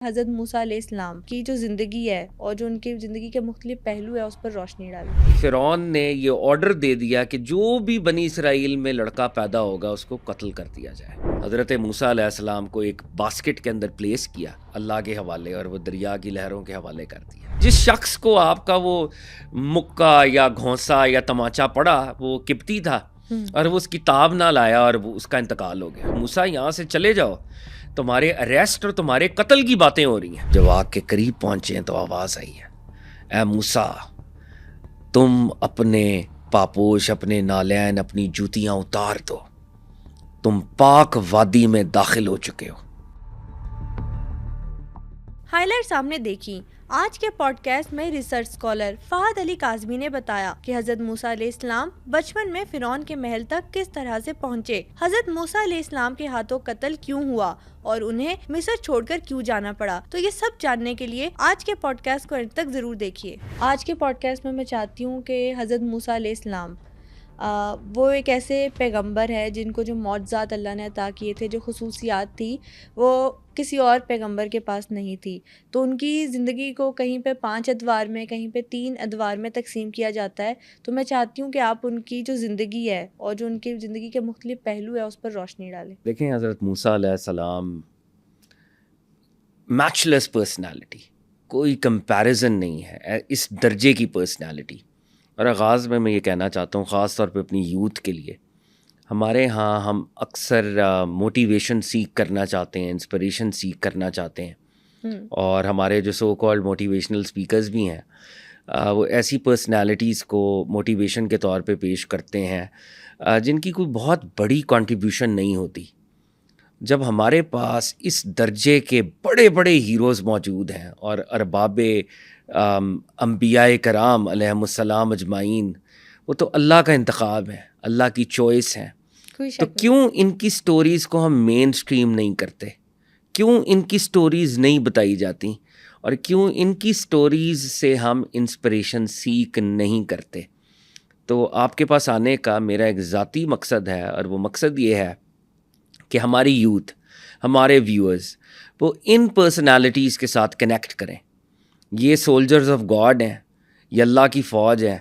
حضرت موسیٰ علیہ السلام کی جو زندگی ہے اور جو ان کی زندگی کے مختلف پہلو ہے اس پر روشنی ڈالی۔ فرعون نے یہ آرڈر دے دیا کہ جو بھی بنی اسرائیل میں لڑکا پیدا ہوگا اس کو قتل کر دیا جائے۔ حضرت موسیٰ علیہ السلام کو ایک باسکٹ کے اندر پلیس کیا اللہ کے حوالے، اور وہ دریا کی لہروں کے حوالے کر دیا۔ جس شخص کو آپ کا وہ مکہ یا گھونسا یا تماچا پڑا وہ قبطی تھا، اور وہ اس کتاب نہ لایا اور وہ اس کا انتقال ہو گیا۔ موسیٰ یہاں سے چلے جاؤ، تمہارے اریسٹ اور تمہارے قتل کی باتیں ہو رہی ہیں۔ جب آگ کے قریب پہنچے ہیں تو آواز آئی ہے، اے موسیٰ تم اپنے پاپوش، اپنے نالین، اپنی جوتیاں اتار دو، تم پاک وادی میں داخل ہو چکے ہو۔ ہائی لائٹ سامنے دیکھی۔ آج کے پوڈ کاسٹ میں ریسرچ اسکالر فہد علی کاظمی نے بتایا کہ حضرت موسیٰ علیہ السلام بچپن میں فرعون کے محل تک کس طرح سے پہنچے، حضرت موسیٰ علیہ السلام کے ہاتھوں قتل کیوں ہوا اور انہیں مصر چھوڑ کر کیوں جانا پڑا۔ تو یہ سب جاننے کے لیے آج کے پوڈ کاسٹ کو انت تک ضرور دیکھیے۔ آج کے پوڈ کاسٹ میں چاہتی ہوں کہ حضرت موسیٰ علیہ السلام وہ ایک ایسے پیغمبر ہے جن کو جو معجزات اللہ نے عطا کیے تھے، جو خصوصیات تھی وہ کسی اور پیغمبر کے پاس نہیں تھی، تو ان کی زندگی کو کہیں پہ 5 ادوار میں، کہیں پہ 3 ادوار میں تقسیم کیا جاتا ہے۔ تو میں چاہتی ہوں کہ آپ ان کی جو زندگی ہے اور جو ان کی زندگی کے مختلف پہلو ہے اس پر روشنی ڈالیں۔ دیکھیں، حضرت موسیٰ علیہ السلام میچ لیس پرسنالٹی، کوئی کمپیریزن نہیں ہے اس درجے کی پرسنالٹی۔ اور آغاز میں یہ کہنا چاہتا ہوں، خاص طور پہ اپنی یوتھ کے لیے، ہمارے ہاں ہم اکثر موٹیویشن سیکھ کرنا چاہتے ہیں، انسپریشن سیکھ کرنا چاہتے ہیں، اور ہمارے جو سو کالڈ موٹیویشنل اسپیکرز بھی ہیں وہ ایسی پرسنالٹیز کو موٹیویشن کے طور پہ پیش کرتے ہیں جن کی کوئی بہت بڑی کنٹریبیوشن نہیں ہوتی۔ جب ہمارے پاس اس درجے کے بڑے بڑے ہیروز موجود ہیں اور ارباب انبیاء کرام علیہم السلام اجمعین، وہ تو اللہ کا انتخاب ہے، اللہ کی چوائس ہے، تو کیوں ان کی سٹوریز کو ہم مین سٹریم نہیں کرتے؟ کیوں ان کی سٹوریز نہیں بتائی جاتی؟ اور کیوں ان کی سٹوریز سے ہم انسپریشن سیکھ نہیں کرتے؟ تو آپ کے پاس آنے کا میرا ایک ذاتی مقصد ہے، اور وہ مقصد یہ ہے کہ ہماری یوتھ، ہمارے ویورز وہ ان پرسنالٹیز کے ساتھ کنیکٹ کریں۔ یہ سولجرز آف گاڈ ہیں، یہ اللہ کی فوج ہے،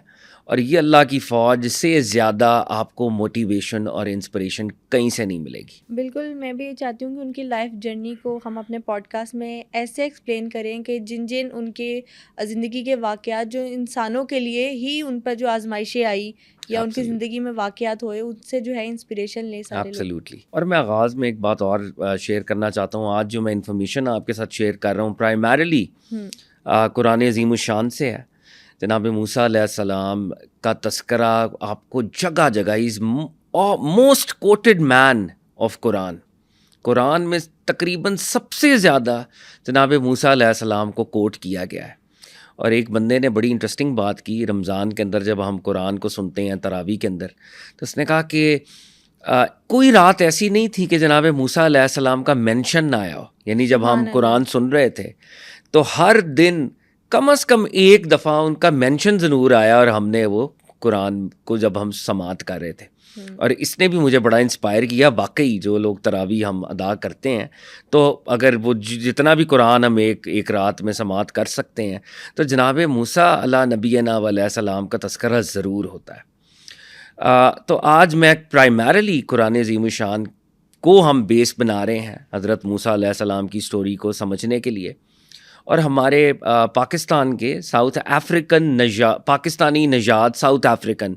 اور یہ اللہ کی فوج سے زیادہ آپ کو موٹیویشن اور انسپریشن کہیں سے نہیں ملے گی۔ بالکل، میں بھی چاہتی ہوں کہ ان کی لائف جرنی کو ہم اپنے پوڈ کاسٹ میں ایسے ایکسپلین کریں کہ جن ان کے زندگی کے واقعات جو انسانوں کے لیے ہی ان پر جو آزمائشیں آئی یا ان کی زندگی میں واقعات ہوئے، ان سے جو ہے انسپریشن لے سارے لوگ۔ ایبسلیوٹلی۔ اور میں آغاز میں ایک بات اور شیئر کرنا چاہتا ہوں۔ آج جو میں انفارمیشن آپ کے ساتھ شیئر کر رہا ہوں پرائمریلی قرآن عظیم الشان سے ہے۔ جناب موسیٰ علیہ السلام کا تذکرہ آپ کو جگہ جگہ، is most quoted man of Quran میں تقریباً سب سے زیادہ جناب موسیٰ علیہ السلام کو کوٹ کیا گیا ہے۔ اور ایک بندے نے بڑی انٹرسٹنگ بات کی رمضان کے اندر، جب ہم قرآن کو سنتے ہیں تراویح کے اندر، تو اس نے کہا کہ کوئی رات ایسی نہیں تھی کہ جناب موسیٰ علیہ السلام کا مینشن نہ آیا ہو۔ یعنی جب ہم قرآن سن رہے تھے تو ہر دن کم از کم ایک دفعہ ان کا مینشن ضرور آیا، اور ہم نے وہ قرآن کو جب ہم سماعت کر رہے تھے، اور اس نے بھی مجھے بڑا انسپائر کیا۔ واقعی جو لوگ تراویح ہم ادا کرتے ہیں، تو اگر وہ جتنا بھی قرآن ہم ایک رات میں سماعت کر سکتے ہیں، تو جناب موسیٰ علیہ نبینا علیہ السلام کا تذکرہ ضرور ہوتا ہے۔ تو آج میں پرائمریلی قرآن عظیم الشان کو ہم بیس بنا رہے ہیں حضرت موسیٰ علیہ السلام کی سٹوری کو سمجھنے کے لیے، اور ہمارے پاکستان کے پاکستانی نژاد ساؤتھ افریقن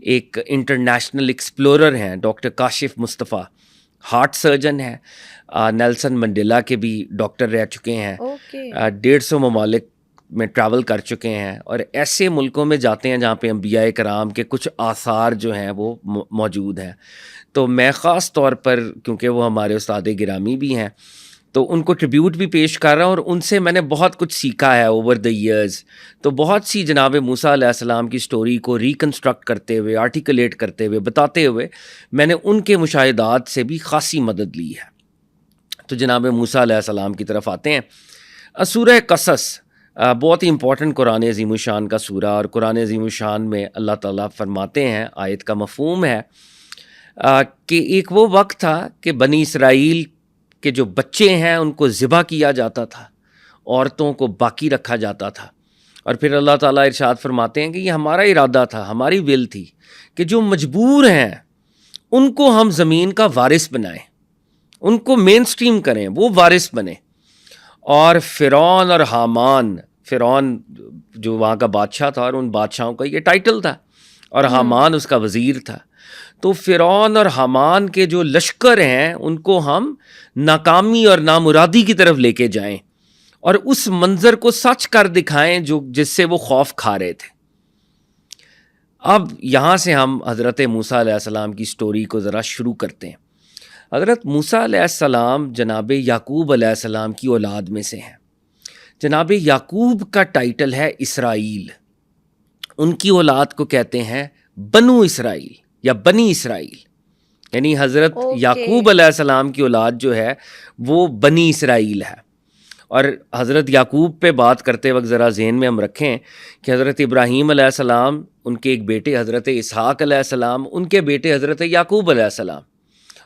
ایک انٹرنیشنل ایکسپلورر ہیں ڈاکٹر کاشف مصطفیٰ، ہارٹ سرجن ہیں، نیلسن منڈیلا کے بھی ڈاکٹر رہ چکے ہیں، 150 ممالک میں ٹریول کر چکے ہیں، اور ایسے ملکوں میں جاتے ہیں جہاں پہ انبیاء کرام کے کچھ آثار جو ہیں وہ موجود ہیں۔ تو میں خاص طور پر، کیونکہ وہ ہمارے استاد گرامی بھی ہیں، تو ان کو ٹریبیوٹ بھی پیش کر رہا ہوں، اور ان سے میں نے بہت کچھ سیکھا ہے اوور دا ایئرز۔ تو بہت سی جناب موسیٰ علیہ السلام کی سٹوری کو ریکنسٹرکٹ کرتے ہوئے، آرٹیکولیٹ کرتے ہوئے، بتاتے ہوئے میں نے ان کے مشاہدات سے بھی خاصی مدد لی ہے۔ تو جناب موسیٰ علیہ السلام کی طرف آتے ہیں۔ سورہ قصص بہت ہی امپورٹنٹ قرآن عظیم الشان کا سورہ، اور قرآن عظیم الشان میں اللہ تعالیٰ فرماتے ہیں، آیت کا مفہوم ہے کہ ایک وہ وقت تھا کہ بنی اسرائیل کہ جو بچے ہیں ان کو ذبح کیا جاتا تھا، عورتوں کو باقی رکھا جاتا تھا. اور پھر اللہ تعالیٰ ارشاد فرماتے ہیں کہ یہ ہمارا ارادہ تھا, ہماری ول تھی کہ جو مجبور ہیں ان کو ہم زمین کا وارث بنائیں, ان کو مین سٹریم کریں, وہ وارث بنیں. اور فرعون اور حامان, فرعون جو وہاں کا بادشاہ تھا اور ان بادشاہوں کا یہ ٹائٹل تھا, اور حامان اس کا وزیر تھا. تو فرعون اور حامان کے جو لشکر ہیں ان کو ہم ناکامی اور نامرادی کی طرف لے کے جائیں اور اس منظر کو سچ کر دکھائیں جس سے وہ خوف کھا رہے تھے. اب یہاں سے ہم حضرت موسیٰ علیہ السلام کی سٹوری کو ذرا شروع کرتے ہیں. حضرت موسیٰ علیہ السلام جناب یعقوب علیہ السلام کی اولاد میں سے ہیں. جناب یعقوب کا ٹائٹل ہے اسرائیل. ان کی اولاد کو کہتے ہیں بنو اسرائیل یا بنی اسرائیل, یعنی حضرت یعقوب علیہ السلام کی اولاد جو ہے وہ بنی اسرائیل ہے. اور حضرت یعقوب پہ بات کرتے وقت ذرا ذہن میں ہم رکھیں کہ حضرت ابراہیم علیہ السلام, ان کے ایک بیٹے حضرت اسحاق علیہ السلام, ان کے بیٹے حضرت یعقوب علیہ السلام,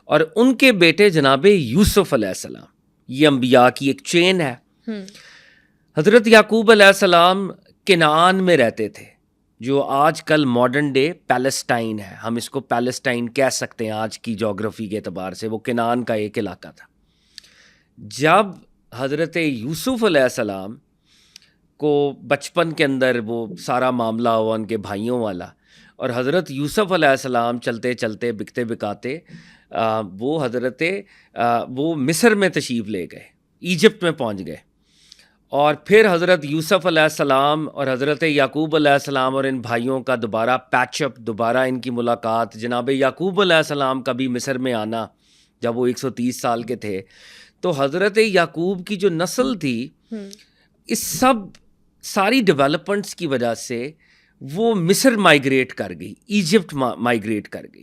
اور ان کے بیٹے جناب یوسف علیہ السلام. یہ انبیاء کی ایک چین ہے. حضرت یعقوب علیہ السلام کنعان میں رہتے تھے, جو آج کل ماڈرن ڈے پیلسٹائن ہے. ہم اس کو پیلسٹائن کہہ سکتے ہیں آج کی جغرافی کے اعتبار سے. وہ کنعان کا ایک علاقہ تھا. جب حضرت یوسف علیہ السلام کو بچپن کے اندر وہ سارا معاملہ ہوا ان کے بھائیوں والا, اور حضرت یوسف علیہ السلام چلتے چلتے بکتے بکاتے وہ مصر میں تشریف لے گئے, ایجپٹ میں پہنچ گئے. اور پھر حضرت یوسف علیہ السلام اور حضرت یعقوب علیہ السلام اور ان بھائیوں کا دوبارہ پیچ اپ, دوبارہ ان کی ملاقات. جناب یعقوب علیہ السلام کا بھی مصر میں آنا جب وہ 130 سال کے تھے. تو حضرت یعقوب کی جو نسل تھی اس ساری ڈیولپمنٹس کی وجہ سے وہ مصر مائیگریٹ کر گئی, ایجپٹ مائیگریٹ کر گئی.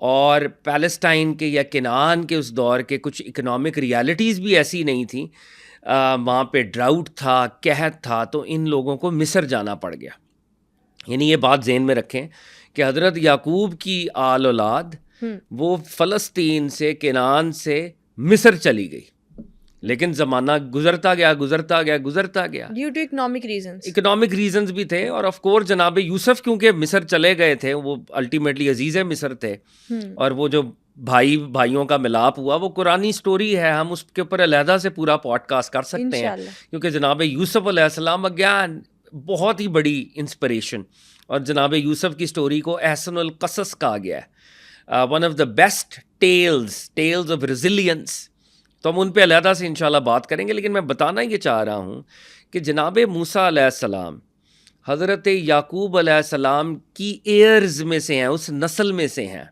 اور پیلسٹائن کے یا کنعان کے اس دور کے کچھ اکنامک ریالٹیز بھی ایسی نہیں تھیں. وہاں پہ ڈراؤٹ تھا, قحط تھا, تو ان لوگوں کو مصر جانا پڑ گیا. یعنی یہ بات ذہن میں رکھیں کہ حضرت یعقوب کی آل اولاد وہ فلسطین سے, کنعان سے مصر چلی گئی. لیکن زمانہ گزرتا گیا ڈیو ٹو اکنامک ریزنز بھی تھے. اور آف کورس جناب یوسف کیونکہ مصر چلے گئے تھے, وہ الٹیمیٹلی عزیز مصر تھے, اور وہ جو بھائیوں کا ملاپ ہوا وہ قرآنی سٹوری ہے. ہم اس کے اوپر علیحدہ سے پورا پوڈ کاسٹ کر سکتے ہیں, کیونکہ جناب یوسف علیہ السلام اگین بہت ہی بڑی انسپریشن, اور جناب یوسف کی سٹوری کو احسن القصص کہا گیا ہے, one of the best tells of resilience. تو ہم ان پہ علیحدہ سے انشاءاللہ بات کریں گے. لیکن میں بتانا یہ چاہ رہا ہوں کہ جناب موسیٰ علیہ السلام حضرت یعقوب علیہ السلام کی ایئرز میں سے ہیں, اس نسل میں سے ہیں.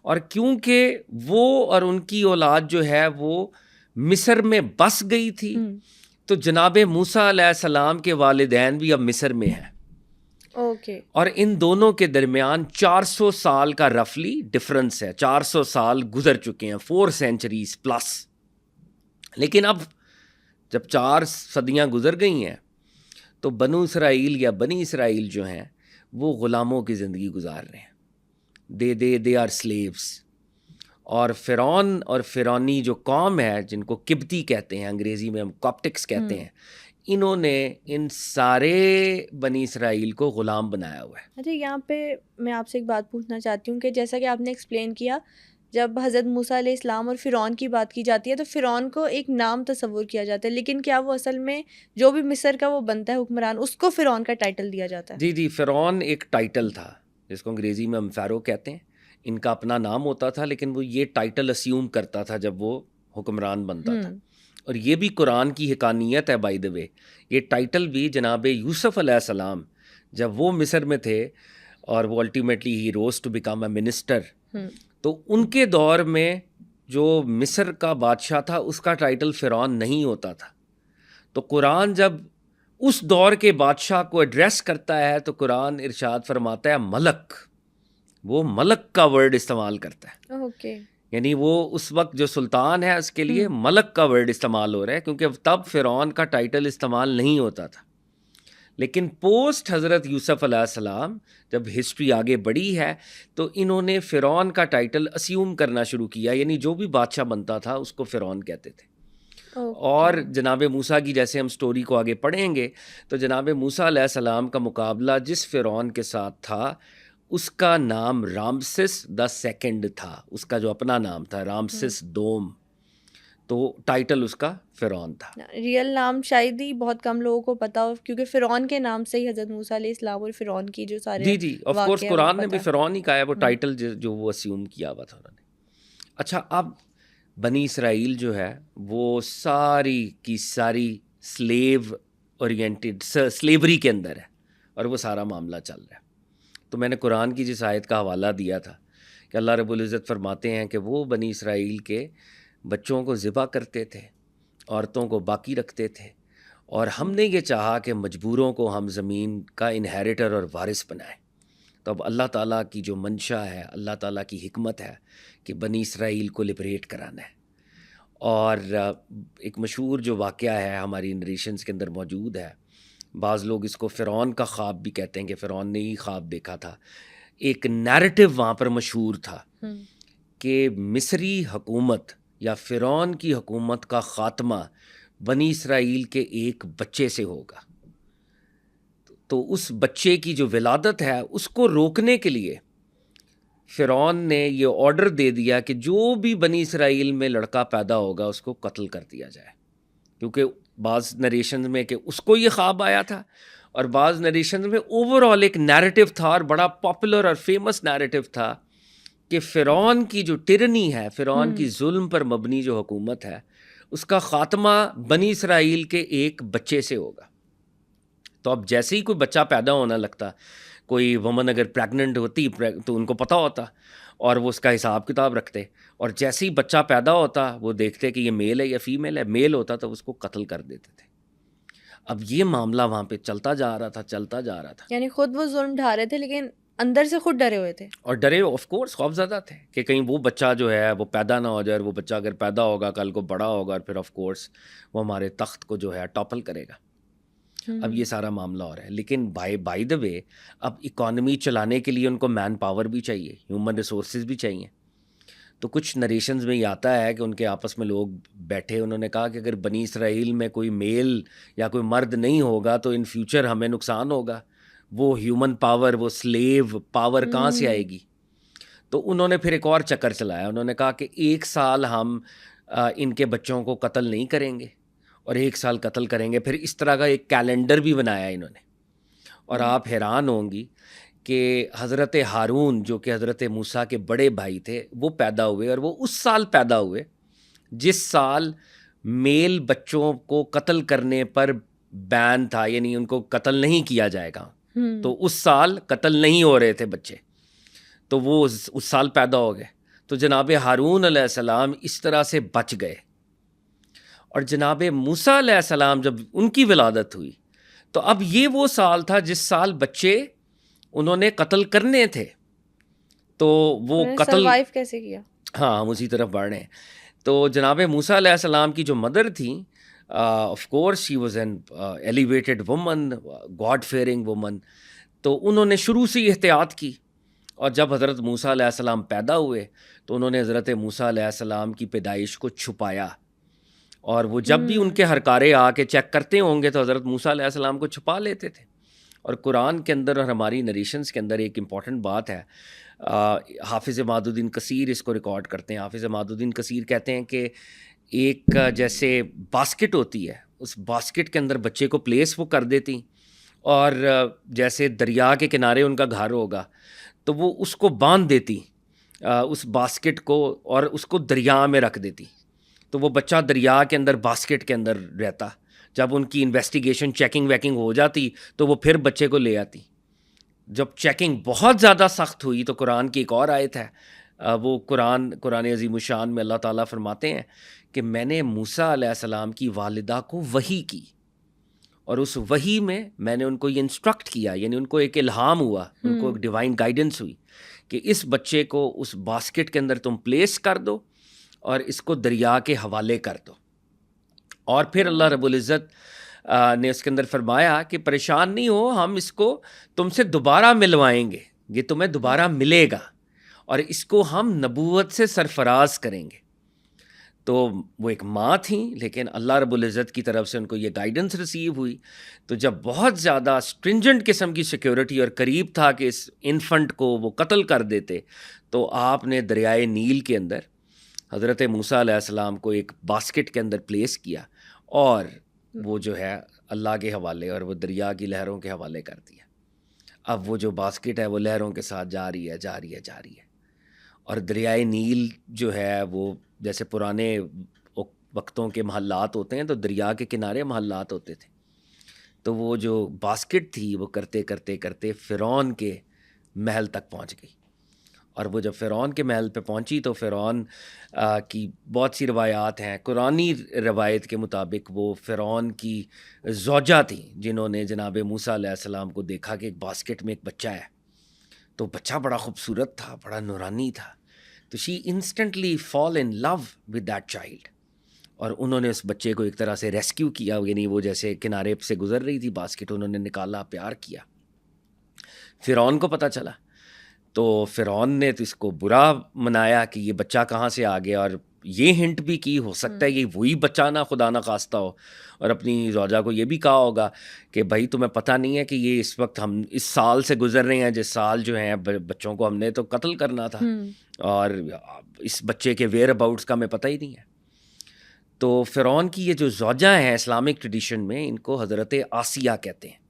اور کیونکہ وہ اور ان کی اولاد جو ہے وہ مصر میں بس گئی تھی, تو جناب موسیٰ علیہ السلام کے والدین بھی اب مصر میں ہیں. اور ان دونوں کے درمیان 400 سال کا رفلی ڈفرنس ہے. 400 سال گزر چکے ہیں, 4 سینچریز پلس. لیکن اب جب 4 صدیاں گزر گئی ہیں تو بنو اسرائیل یا بنی اسرائیل جو ہیں وہ غلاموں کی زندگی گزار رہے ہیں. They are slaves. اور فرعون اور فرعونی جو قوم ہے جن کو قبطی کہتے ہیں, انگریزی میں ہم کاپٹکس کہتے ہیں, انہوں نے ان سارے بنی اسرائیل کو غلام بنایا ہوا ہے. اچھا, یہاں پہ میں آپ سے ایک بات پوچھنا چاہتی ہوں کہ جیسا کہ آپ نے ایکسپلین کیا, جب حضرت موسیٰ علیہ السلام اور فرعون کی بات کی جاتی ہے تو فرعون کو ایک نام تصور کیا جاتا ہے, لیکن کیا وہ اصل میں جو بھی مصر کا وہ بنتا ہے حکمران, اس کو فرعون کا ٹائٹل دیا جاتا ہے؟ جی, فرعون ایک ٹائٹل تھا جس کو انگریزی میں ہم فیرو کہتے ہیں. ان کا اپنا نام ہوتا تھا, لیکن وہ یہ ٹائٹل اسیوم کرتا تھا جب وہ حکمران بنتا تھا. اور یہ بھی قرآن کی حقانیت ہے بائی دا وے. یہ ٹائٹل بھی جناب یوسف علیہ السلام جب وہ مصر میں تھے اور وہ الٹیمیٹلی ہی rose to become a minister, تو ان کے دور میں جو مصر کا بادشاہ تھا اس کا ٹائٹل فرعون نہیں ہوتا تھا. تو قرآن جب اس دور کے بادشاہ کو ایڈریس کرتا ہے تو قرآن ارشاد فرماتا ہے ملک. وہ ملک کا ورڈ استعمال کرتا ہے. یعنی وہ اس وقت جو سلطان ہے اس کے لیے ملک کا ورڈ استعمال ہو رہا ہے, کیونکہ تب فرعون کا ٹائٹل استعمال نہیں ہوتا تھا. لیکن پوسٹ حضرت یوسف علیہ السلام جب ہسٹری آگے بڑھی ہے تو انہوں نے فرعون کا ٹائٹل اسیوم کرنا شروع کیا, یعنی جو بھی بادشاہ بنتا تھا اس کو فرعون کہتے تھے. اور جناب موسیٰ کی جیسے ہم سٹوری کو آگے پڑھیں گے تو جناب موسیٰ علیہ السلام کا مقابلہ جس فرعون کے ساتھ تھا اس کا نام رامسس دا سیکنڈ تھا، اس کا جو اپنا نام تھا رامسس دوم، تو ٹائٹل اس کا فرعون تھا. ریئل نام شاید ہی بہت کم لوگوں کو پتا ہو، کیونکہ فرعون کے نام سے ہی حضرت موسیٰ علیہ السلام اور فرعون کی جو سارے جی آف کورس قرآن نے بھی فرعون ہی کہا ہے، وہ ٹائٹل جو وہ اسیوم کیا ہوا تھا انہوں نے. اچھا، اب بنی اسرائیل جو ہے وہ ساری کی ساری سلیو اورینٹیڈ سلیوری کے اندر ہے اور وہ سارا معاملہ چل رہا ہے. تو میں نے قرآن کی جس آیت کا حوالہ دیا تھا کہ اللہ رب العزت فرماتے ہیں کہ وہ بنی اسرائیل کے بچوں کو ذبح کرتے تھے، عورتوں کو باقی رکھتے تھے، اور ہم نے یہ چاہا کہ مجبوروں کو ہم زمین کا انہیریٹر اور وارث بنائیں. تو اب اللہ تعالیٰ کی جو منشا ہے، اللہ تعالیٰ کی حکمت ہے کہ بنی اسرائیل کو لبریٹ کرانا ہے. اور ایک مشہور جو واقعہ ہے ہماری نریشنز کے اندر موجود ہے، بعض لوگ اس کو فرعون کا خواب بھی کہتے ہیں کہ فرعون نے ہی خواب دیکھا تھا. ایک نیریٹو وہاں پر مشہور تھا کہ مصری حکومت یا فرعون کی حکومت کا خاتمہ بنی اسرائیل کے ایک بچے سے ہوگا. تو اس بچے کی جو ولادت ہے اس کو روکنے کے لیے فرعون نے یہ آرڈر دے دیا کہ جو بھی بنی اسرائیل میں لڑکا پیدا ہوگا اس کو قتل کر دیا جائے. کیونکہ بعض نریشنز میں کہ اس کو یہ خواب آیا تھا، اور بعض نریشنز میں اوور آل ایک نیریٹو تھا اور بڑا پاپولر اور فیمس نیریٹو تھا کہ فرعون کی جو ٹرنی ہے، فرعون کی ظلم پر مبنی جو حکومت ہے، اس کا خاتمہ بنی اسرائیل کے ایک بچے سے ہوگا. تو اب جیسے ہی کوئی بچہ پیدا ہونا لگتا، کوئی وومن اگر پریگننٹ ہوتی تو ان کو پتہ ہوتا اور وہ اس کا حساب کتاب رکھتے، اور جیسے ہی بچہ پیدا ہوتا وہ دیکھتے کہ یہ میل ہے یا فیمیل ہے. میل ہوتا تو اس کو قتل کر دیتے تھے. اب یہ معاملہ وہاں پہ چلتا جا رہا تھا. یعنی خود وہ ظلم ڈھا رہے تھے لیکن اندر سے خود ڈرے ہوئے تھے، اور ڈرے آف کورس خوف زدہ تھے کہ کہیں وہ بچہ جو ہے وہ پیدا نہ ہو جائے، اور وہ بچہ اگر پیدا ہوگا کل کو بڑا ہوگا اور پھر آف کورس وہ ہمارے تخت کو جو ہے ٹاپل کرے گا. اب یہ سارا معاملہ ہو رہا ہے. لیکن بائی دا وے اب اکانومی چلانے کے لیے ان کو مین پاور بھی چاہیے، ہیومن ریسورسز بھی چاہیے. تو کچھ نریشنز میں یہ آتا ہے کہ ان کے آپس میں لوگ بیٹھے، انہوں نے کہا کہ اگر بنی اسرائیل میں کوئی میل یا کوئی مرد نہیں ہوگا تو ان فیوچر ہمیں نقصان ہوگا. وہ ہیومن پاور، وہ سلیو پاور کہاں سے آئے گی؟ تو انہوں نے پھر ایک اور چکر چلایا. انہوں نے کہا کہ 1 سال ہم ان کے بچوں کو قتل نہیں کریں گے اور 1 سال قتل کریں گے. پھر اس طرح کا ایک کیلنڈر بھی بنایا انہوں نے. اور آپ حیران ہوں گی کہ حضرت ہارون جو کہ حضرت موسیٰ کے بڑے بھائی تھے وہ پیدا ہوئے، اور وہ اس سال پیدا ہوئے جس سال میل بچوں کو قتل کرنے پر بین تھا، یعنی ان کو قتل نہیں کیا جائے گا. تو اس سال قتل نہیں ہو رہے تھے بچے، تو وہ اس سال پیدا ہو گئے. تو جناب ہارون علیہ السلام اس طرح سے بچ گئے. اور جناب موسیٰ علیہ السلام جب ان کی ولادت ہوئی تو اب یہ وہ سال تھا جس سال بچے انہوں نے قتل کرنے تھے. تو وہ قتل سروائیو کیسے کیا؟ ہاں، ہم اسی طرف بڑھ رہے ہیں. تو جناب موسیٰ علیہ السلام کی جو مدر تھیں، of course she was an elevated woman, god fearing woman. تو انہوں نے شروع سے احتیاط کی، اور جب حضرت موسیٰ علیہ السلام پیدا ہوئے تو انہوں نے حضرت موسیٰ علیہ السلام کی پیدائش کو چھپایا. اور وہ جب بھی ان کے ہرکارے آ کے چیک کرتے ہوں گے تو حضرت موسیٰ علیہ السلام کو چھپا لیتے تھے. اور قرآن کے اندر اور ہماری نریشنز کے اندر ایک امپورٹنٹ بات ہے، حافظ عماد الدین کثیر اس کو ریکارڈ کرتے ہیں. حافظ عماد الدین کثیر کہتے ہیں کہ ایک جیسے باسکٹ ہوتی ہے، اس باسکٹ کے اندر بچے کو پلیس وہ کر دیتی، اور جیسے دریا کے کنارے ان کا گھر ہوگا تو وہ اس کو باندھ دیتی اس باسکٹ کو، اور اس کو دریا میں رکھ دیتی. تو وہ بچہ دریا کے اندر باسکٹ کے اندر رہتا. جب ان کی انویسٹیگیشن چیکنگ ویکنگ ہو جاتی تو وہ پھر بچے کو لے آتی. جب چیکنگ بہت زیادہ سخت ہوئی تو قرآن کی ایک اور آیت ہے، وہ قرآن عظیم الشان میں اللہ تعالیٰ فرماتے ہیں کہ میں نے موسیٰ علیہ السلام کی والدہ کو وحی کی، اور اس وحی میں میں نے ان کو یہ انسٹرکٹ کیا، یعنی ان کو ایک الہام ہوا، ان کو ایک ڈیوائن گائیڈنس ہوئی کہ اس بچے کو اس باسکٹ کے اندر تم پلیس کر دو اور اس کو دریا کے حوالے کر دو. اور پھر اللہ رب العزت نے اس کے اندر فرمایا کہ پریشان نہیں ہو، ہم اس کو تم سے دوبارہ ملوائیں گے، یہ تمہیں دوبارہ ملے گا، اور اس کو ہم نبوت سے سرفراز کریں گے. تو وہ ایک ماں تھیں، لیکن اللہ رب العزت کی طرف سے ان کو یہ گائیڈنس ریسیو ہوئی. تو جب بہت زیادہ اسٹرنجنٹ قسم کی سیکیورٹی اور قریب تھا کہ اس انفنٹ کو وہ قتل کر دیتے، تو آپ نے دریائے نیل کے اندر حضرت موسیٰ علیہ السلام کو ایک باسکٹ کے اندر پلیس کیا اور وہ جو ہے اللہ کے حوالے اور وہ دریا کی لہروں کے حوالے کر دیا. اب وہ جو باسکٹ ہے وہ لہروں کے ساتھ جاری ہے. اور دریائے نیل جو ہے وہ جیسے پرانے وقتوں کے محلات ہوتے ہیں تو دریا کے کنارے محلات ہوتے تھے. تو وہ جو باسکٹ تھی وہ کرتے کرتے کرتے فرعون کے محل تک پہنچ گئی. اور وہ جب فرعون کے محل پہ پہنچی تو فرعون کی بہت سی روایات ہیں. قرآنی روایت کے مطابق وہ فرعون کی زوجہ تھیں جنہوں نے جناب موسیٰ علیہ السلام کو دیکھا کہ ایک باسکٹ میں ایک بچہ ہے. تو بچہ بڑا خوبصورت تھا، بڑا نورانی تھا. تو she instantly fall in love with that child. اور انہوں نے اس بچے کو ایک طرح سے ریسکیو کیا، یعنی وہ جیسے کنارے سے گزر رہی تھی باسکٹ، انہوں نے نکالا، پیار کیا. فرعون کو پتہ چلا تو فرعون نے تو اس کو برا منایا کہ یہ بچہ کہاں سے آ گیا، اور یہ ہنٹ بھی کی ہو سکتا ہے یہ وہی بچہ نہ خدا نہ خواستہ ہو. اور اپنی زوجہ کو یہ بھی کہا ہوگا کہ بھائی تمہیں پتہ نہیں ہے کہ یہ اس وقت ہم اس سال سے گزر رہے ہیں جس سال جو ہیں بچوں کو ہم نے تو قتل کرنا تھا، اور اس بچے کے ویئر اباؤٹس کا ہمیں پتہ ہی نہیں ہے. تو فرعون کی یہ جو زوجہ ہیں اسلامک ٹریڈیشن میں ان کو حضرت آسیہ کہتے ہیں.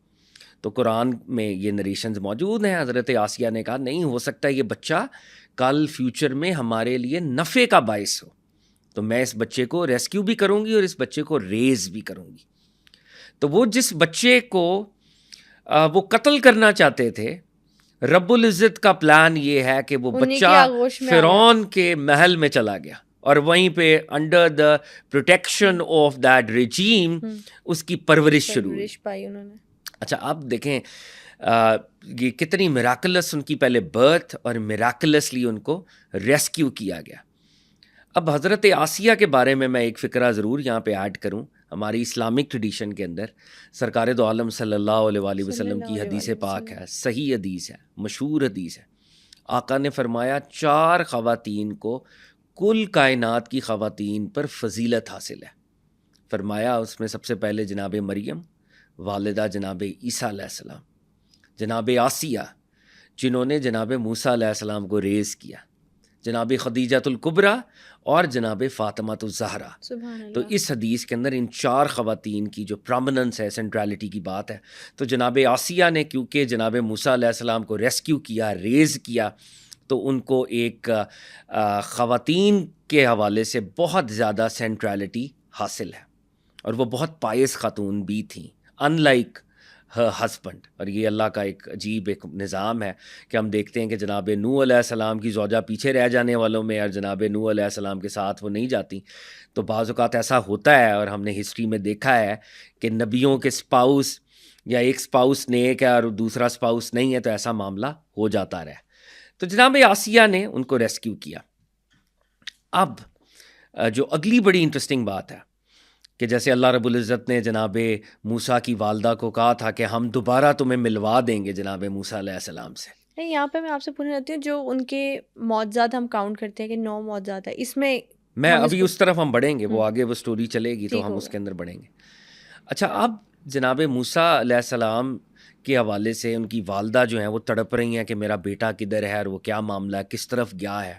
تو قرآن میں یہ نریشنز موجود ہیں. حضرت آسیہ نے کہا نہیں ہو سکتا یہ بچہ کل فیوچر میں ہمارے لیے نفع کا باعث ہو، تو میں اس بچے کو ریسکیو بھی کروں گی اور اس بچے کو ریز بھی کروں گی. تو وہ جس بچے کو وہ قتل کرنا چاہتے تھے، رب العزت کا پلان یہ ہے کہ وہ بچہ فرعون کے محل میں چلا گیا اور وہیں پہ under the protection of that regime اس کی پرورش شروع ہوئی. اچھا اب دیکھیں یہ کتنی میراکلس ان کی پہلے برتھ اور میراکلسلی ان کو ریسکیو کیا گیا. اب حضرت آسیہ کے بارے میں ایک فقرہ ضرور یہاں پہ ایڈ کروں. ہماری اسلامک ٹریڈیشن کے اندر سرکار دو عالم صلی اللہ علیہ وآلہ وسلم کی حدیث پاک ہے، صحیح حدیث ہے، مشہور حدیث ہے. آقا نے فرمایا 4 خواتین کو کل کائنات کی خواتین پر فضیلت حاصل ہے. فرمایا اس میں سب سے پہلے جناب مریم والدہ جناب عیسیٰ علیہ السلام، جناب آسیہ جنہوں نے جناب موسیٰ علیہ السلام کو ریز کیا، جناب خدیجہ الکبریٰ اور جناب فاطمہ الزہرا. تو اس حدیث کے اندر ان 4 خواتین کی جو پرومیننس ہے، سینٹرالٹی کی بات ہے. تو جناب آسیہ نے کیونکہ جناب موسیٰ علیہ السلام کو ریسکیو کیا، ریز کیا، تو ان کو ایک خواتین کے حوالے سے بہت زیادہ سینٹرالٹی حاصل ہے، اور وہ بہت پائس خاتون بھی تھیں ان لائک ہر ہسبینڈ. اور یہ اللہ کا ایک عجیب ایک نظام ہے کہ ہم دیکھتے ہیں کہ جناب نوح علیہ السلام کی زوجہ پیچھے رہ جانے والوں میں اور جناب نوح علیہ السلام کے ساتھ وہ نہیں جاتی. تو بعض اوقات ایسا ہوتا ہے اور ہم نے ہسٹری میں دیکھا ہے کہ نبیوں کے اسپاؤس یا ایک اسپاؤس نیک ہے اور دوسرا اسپاؤس نہیں ہے، تو ایسا معاملہ ہو جاتا رہا. تو جناب آسیہ نے ان کو ریسکیو کیا. اب جو اگلی بڑی انٹرسٹنگ بات ہے کہ جیسے اللہ رب العزت نے جناب موسیٰ کی والدہ کو کہا تھا کہ ہم دوبارہ تمہیں ملوا دیں گے جناب موسیٰ علیہ السلام سے. نہیں، یہاں پہ میں آپ سے پوچھنا چاہتی ہوں جو ان کے معجزات ہم کاؤنٹ کرتے ہیں کہ 9 معجزات ہے، اس میں ابھی اس طرف ہم بڑھیں گے، وہ آگے وہ سٹوری چلے گی تو ہم اس کے اندر بڑھیں گے. اچھا اب جناب موسیٰ علیہ السلام کے حوالے سے ان کی والدہ جو ہیں وہ تڑپ رہی ہیں کہ میرا بیٹا کدھر ہے اور وہ کیا معاملہ ہے، کس طرف گیا ہے.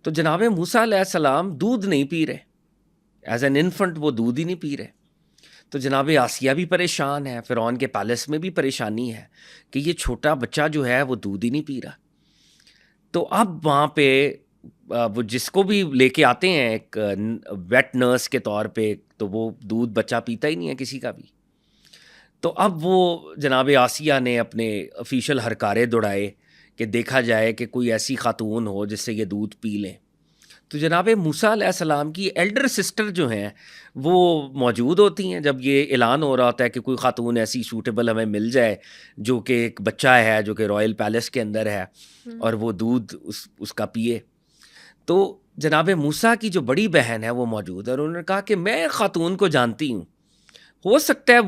تو جناب موسیٰ علیہ السلام دودھ نہیں پی رہے، ایز این انفنٹ وہ دودھ ہی نہیں پی رہے. تو جناب آسیہ بھی پریشان ہے، فرعون کے پیلس میں بھی پریشانی ہے کہ یہ چھوٹا بچہ جو ہے وہ دودھ ہی نہیں پی رہا. تو اب وہاں پہ وہ جس کو بھی لے کے آتے ہیں ایک ویٹ نرس کے طور پہ، تو وہ دودھ بچہ پیتا ہی نہیں ہے کسی کا بھی. تو اب وہ جناب آسیہ نے اپنے آفیشیل ہرکارے دوڑائے کہ دیکھا جائے کہ کوئی ایسی خاتون ہو جس سے یہ دودھ پی لیں. تو جناب موسیٰ علیہ السلام کی ایلڈر سسٹر جو ہیں وہ موجود ہوتی ہیں جب یہ اعلان ہو رہا ہوتا ہے کہ کوئی خاتون ایسی سوٹیبل ہمیں مل جائے جو کہ ایک بچہ ہے جو کہ رائل پیلس کے اندر ہے اور وہ دودھ اس کا پیے. تو جناب موسیٰ کی جو بڑی بہن ہے وہ موجود ہے اور انہوں نے کہا کہ میں خاتون کو جانتی ہوں، ہو سکتا ہے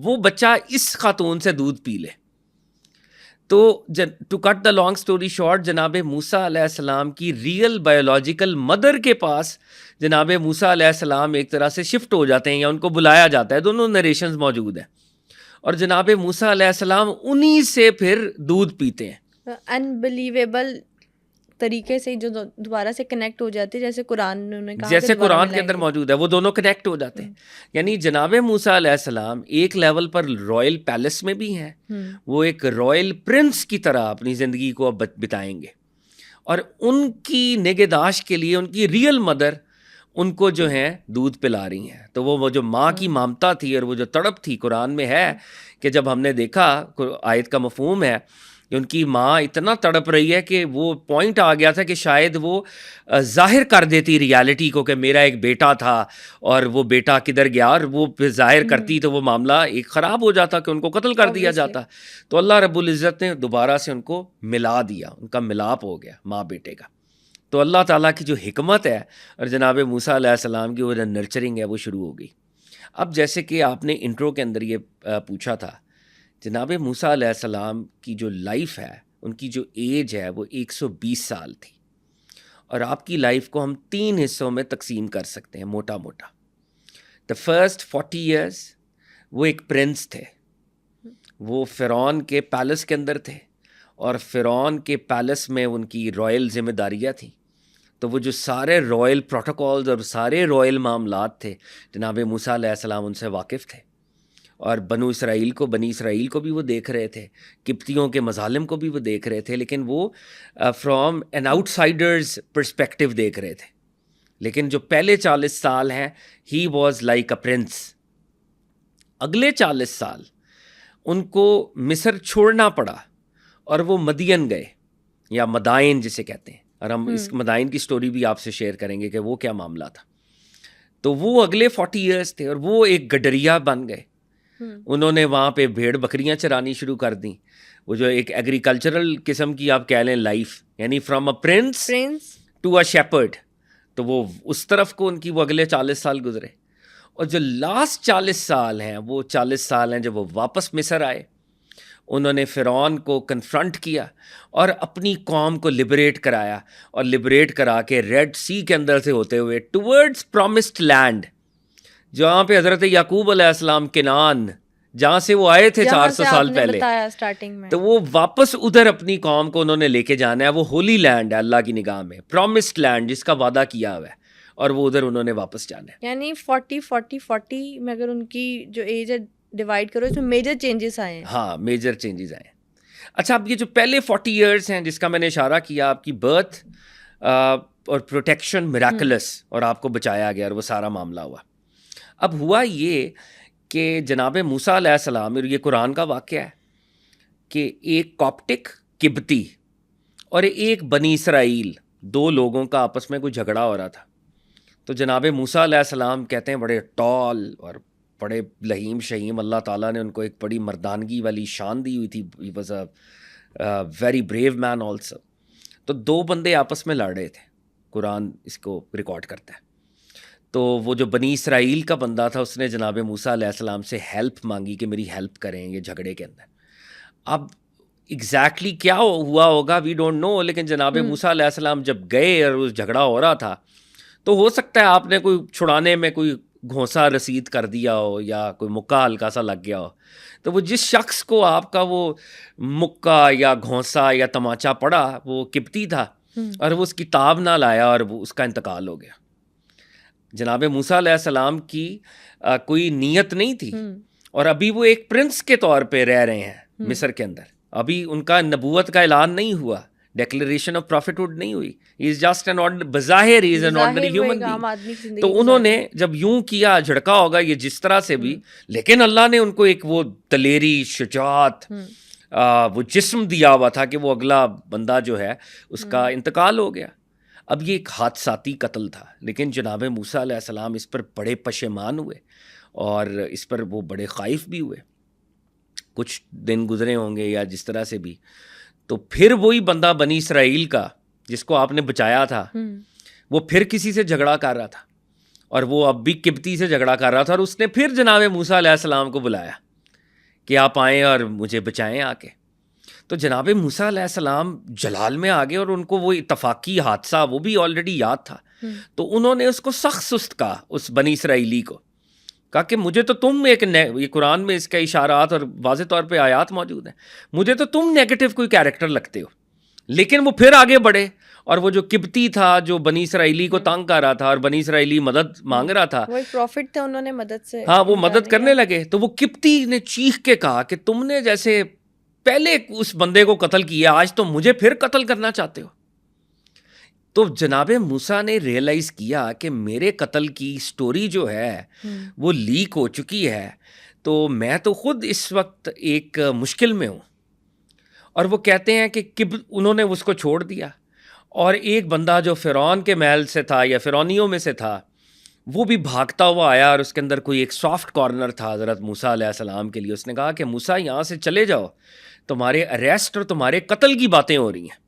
وہ بچہ اس خاتون سے دودھ پی لے. تو to cut the long story short, جناب موسیٰ علیہ السلام کی ریئل بایولوجیکل مدر کے پاس جناب موسیٰ علیہ السلام ایک طرح سے شفٹ ہو جاتے ہیں یا ان کو بلایا جاتا ہے، دونوں نریشنز موجود ہیں، اور جناب موسیٰ علیہ السلام انہی سے پھر دودھ پیتے ہیں. انبلیویبل طریقے سے جو دوبارہ سے کنیکٹ ہو جاتے ہیں، جیسے قرآن نے کہا، جیسے قرآن کے اندر موجود ہے، وہ دونوں کنیکٹ ہو جاتے ہیں. یعنی جناب موسیٰ علیہ السلام ایک لیول پر رائل پیلس میں بھی ہیں، وہ ایک رائل پرنس کی طرح اپنی زندگی کو اب بتائیں گے، اور ان کی نگہداشت کے لیے ان کی ریئل مدر ان کو جو ہیں دودھ پلا رہی ہیں. تو وہ جو ماں کی ممتا تھی اور وہ جو تڑپ تھی، قرآن میں ہے کہ جب ہم نے دیکھا، آیت کا مفہوم ہے کہ ان کی ماں اتنا تڑپ رہی ہے کہ وہ پوائنٹ آ گیا تھا کہ شاید وہ ظاہر کر دیتی ریالٹی کو کہ میرا ایک بیٹا تھا اور وہ بیٹا کدھر گیا، اور وہ ظاہر کرتی تو وہ معاملہ ایک خراب ہو جاتا کہ ان کو قتل کر دیا جاتا. تو اللہ رب العزت نے دوبارہ سے ان کو ملا دیا، ان کا ملاپ ہو گیا ماں بیٹے کا. تو اللہ تعالیٰ کی جو حکمت ہے اور جناب موسیٰ علیہ السلام کی وہ جو نرچرنگ ہے وہ شروع ہو گئی. اب جیسے کہ آپ نے انٹرو کے اندر یہ پوچھا تھا، جناب موسیٰ علیہ السلام کی جو لائف ہے، ان کی جو ایج ہے وہ 120 سال تھی، اور آپ کی لائف کو ہم 3 حصوں میں تقسیم کر سکتے ہیں موٹا موٹا. دا فرسٹ 40 ایئرس وہ ایک پرنس تھے، وہ فرعون کے پیلس کے اندر تھے، اور فرعون کے پیلس میں ان کی رائل ذمہ داریاں تھیں. تو وہ جو سارے رائل پروٹوکولز اور سارے رائل معاملات تھے، جناب موسیٰ علیہ السلام ان سے واقف تھے، اور بنی اسرائیل کو بھی وہ دیکھ رہے تھے، قبطیوں کے مظالم کو بھی وہ دیکھ رہے تھے، لیکن وہ فرام این آؤٹ سائڈرز پرسپیکٹو دیکھ رہے تھے. لیکن جو پہلے 40 سال ہیں، he was like a prince. اگلے 40 سال ان کو مصر چھوڑنا پڑا اور وہ مدین گئے، یا مدائن جسے کہتے ہیں، اور ہم اس مدائن کی سٹوری بھی آپ سے شیئر کریں گے کہ وہ کیا معاملہ تھا. تو وہ اگلے 40 ایئرس تھے، اور وہ ایک گڈریا بن گئے. انہوں نے وہاں پہ بھیڑ بکریاں چرانی شروع کر دیں، وہ جو ایک ایگریکلچرل قسم کی آپ کہہ لیں لائف، یعنی from a prince to a shepherd. تو وہ اس طرف کو ان کی وہ اگلے 40 سال گزرے. اور جو لاسٹ 40 سال ہیں، وہ 40 سال ہیں جب وہ واپس مصر آئے. انہوں نے فرعون کو کنفرنٹ کیا اور اپنی قوم کو لبریٹ کرایا، اور لبریٹ کرا کے ریڈ سی کے اندر سے ہوتے ہوئے ٹورڈز پرومسڈ لینڈ، جہاں پہ حضرت یعقوب علیہ السلام کنعان، جہاں سے وہ آئے تھے 400 سال پہلے، تو وہ واپس ادھر اپنی قوم کو انہوں نے لے کے جانا ہے. وہ ہولی لینڈ ہے اللہ کی نگاہ میں، پرومسڈ لینڈ جس کا وعدہ کیا ہوا ہے، اور وہ ادھر انہوں نے واپس جانا ہے. یعنی 40 میں اگر ان کی جو ایج ہے ڈیوائڈ کرو، اس میں میجر چینجز آئے ہیں. ہاں، میجر چینجز آئے ہیں. اچھا، اب یہ جو پہلے 40 ایئرس ہیں جس کا میں نے اشارہ کیا، آپ کی برتھ اور پروٹیکشن میراکلس، اور آپ کو بچایا گیا اور وہ سارا معاملہ ہوا. اب ہوا یہ کہ جناب موسیٰ علیہ السلام، اور یہ قرآن کا واقعہ ہے کہ ایک کاپٹک قبطی اور ایک بنی اسرائیل، 2 لوگوں کا آپس میں کوئی جھگڑا ہو رہا تھا. تو جناب موسیٰ علیہ السلام کہتے ہیں بڑے ٹال اور بڑے لہیم شہیم، اللہ تعالیٰ نے ان کو ایک بڑی مردانگی والی شان دی ہوئی تھی. He was a very brave man also. تو 2 بندے آپس میں لڑ رہے تھے، قرآن اس کو ریکارڈ کرتا ہے. تو وہ جو بنی اسرائیل کا بندہ تھا، اس نے جناب موسیٰ علیہ السلام سے ہیلپ مانگی کہ میری ہیلپ کریں یہ جھگڑے کے اندر. اب ایگزیکٹلی کیا ہوا ہوگا وی ڈونٹ نو، لیکن جناب موسیٰ علیہ السلام جب گئے اور اس جھگڑا ہو رہا تھا، تو ہو سکتا ہے آپ نے کوئی چھڑانے میں کوئی گھونسا رسید کر دیا ہو یا کوئی مکہ ہلکا سا لگ گیا ہو. تو وہ جس شخص کو آپ کا وہ مکہ یا گھونسا یا تماچا پڑا، وہ قبطی تھا، اور وہ اس کتاب نہ لایا اور وہ اس کا انتقال ہو گیا. جناب موسیٰ علیہ السلام کی کوئی نیت نہیں تھی، اور ابھی وہ ایک پرنس کے طور پہ رہ رہے ہیں مصر کے اندر. ابھی ان کا نبوت کا اعلان نہیں ہوا، ڈیکلیریشن آف پروفیٹہڈ نہیں ہوئی. ہی از جسٹ بظاہر he is an ordinary human being. تو انہوں نے جب یوں کیا، جھڑکا ہوگا یہ جس طرح سے بھی، لیکن اللہ نے ان کو ایک وہ دلیری، شجاعت، وہ جسم دیا ہوا تھا کہ وہ اگلا بندہ جو ہے اس کا انتقال ہو گیا. اب یہ ایک حادثاتی قتل تھا، لیکن جناب موسیٰ علیہ السلام اس پر بڑے پشیمان ہوئے، اور اس پر وہ بڑے خائف بھی ہوئے. کچھ دن گزرے ہوں گے یا جس طرح سے بھی، تو پھر وہی بندہ بنی اسرائیل کا جس کو آپ نے بچایا تھا، وہ پھر کسی سے جھگڑا کر رہا تھا، اور وہ اب بھی قبطی سے جھگڑا کر رہا تھا. اور اس نے پھر جناب موسیٰ علیہ السلام کو بلایا کہ آپ آئیں اور مجھے بچائیں آ کے. تو جناب موسیٰ علیہ السلام جلال میں آ گئے اور ان کو وہ اتفاقی حادثہ وہ بھی آلریڈی یاد تھا. تو انہوں نے اس کو سخت سست کہا, اس بنی اسرائیلی کو کہا کہ مجھے تو تم یہ قرآن میں اس کا اشارات اور واضح طور پہ آیات موجود ہیں, مجھے تو تم نیگیٹو کوئی کیریکٹر لگتے ہو. لیکن وہ پھر آگے بڑھے اور وہ جو قبطی تھا جو بنی اسرائیلی کو تنگ کر رہا تھا اور بنی اسرائیلی مدد مانگ رہا تھا, وہ ایک پروفٹ تھے, انہوں نے مدد سے ہاں وہ مدد کرنے لگے. تو وہ قبطی نے چیخ کے کہا کہ تم نے جیسے پہلے اس بندے کو قتل کیا, آج تو مجھے پھر قتل کرنا چاہتے ہو. تو جناب موسیٰ نے ریئلائز کیا کہ میرے قتل کی سٹوری جو ہے وہ لیک ہو چکی ہے, تو میں تو خود اس وقت ایک مشکل میں ہوں. اور وہ کہتے ہیں کہ انہوں نے اس کو چھوڑ دیا, اور ایک بندہ جو فرعون کے محل سے تھا یا فرعونیوں میں سے تھا وہ بھی بھاگتا ہوا آیا, اور اس کے اندر کوئی ایک سافٹ کارنر تھا حضرت موسیٰ علیہ السلام کے لیے. اس نے کہا کہ موسیٰ یہاں سے چلے جاؤ, تمہارے اریسٹ اور تمہارے قتل کی باتیں ہو رہی ہیں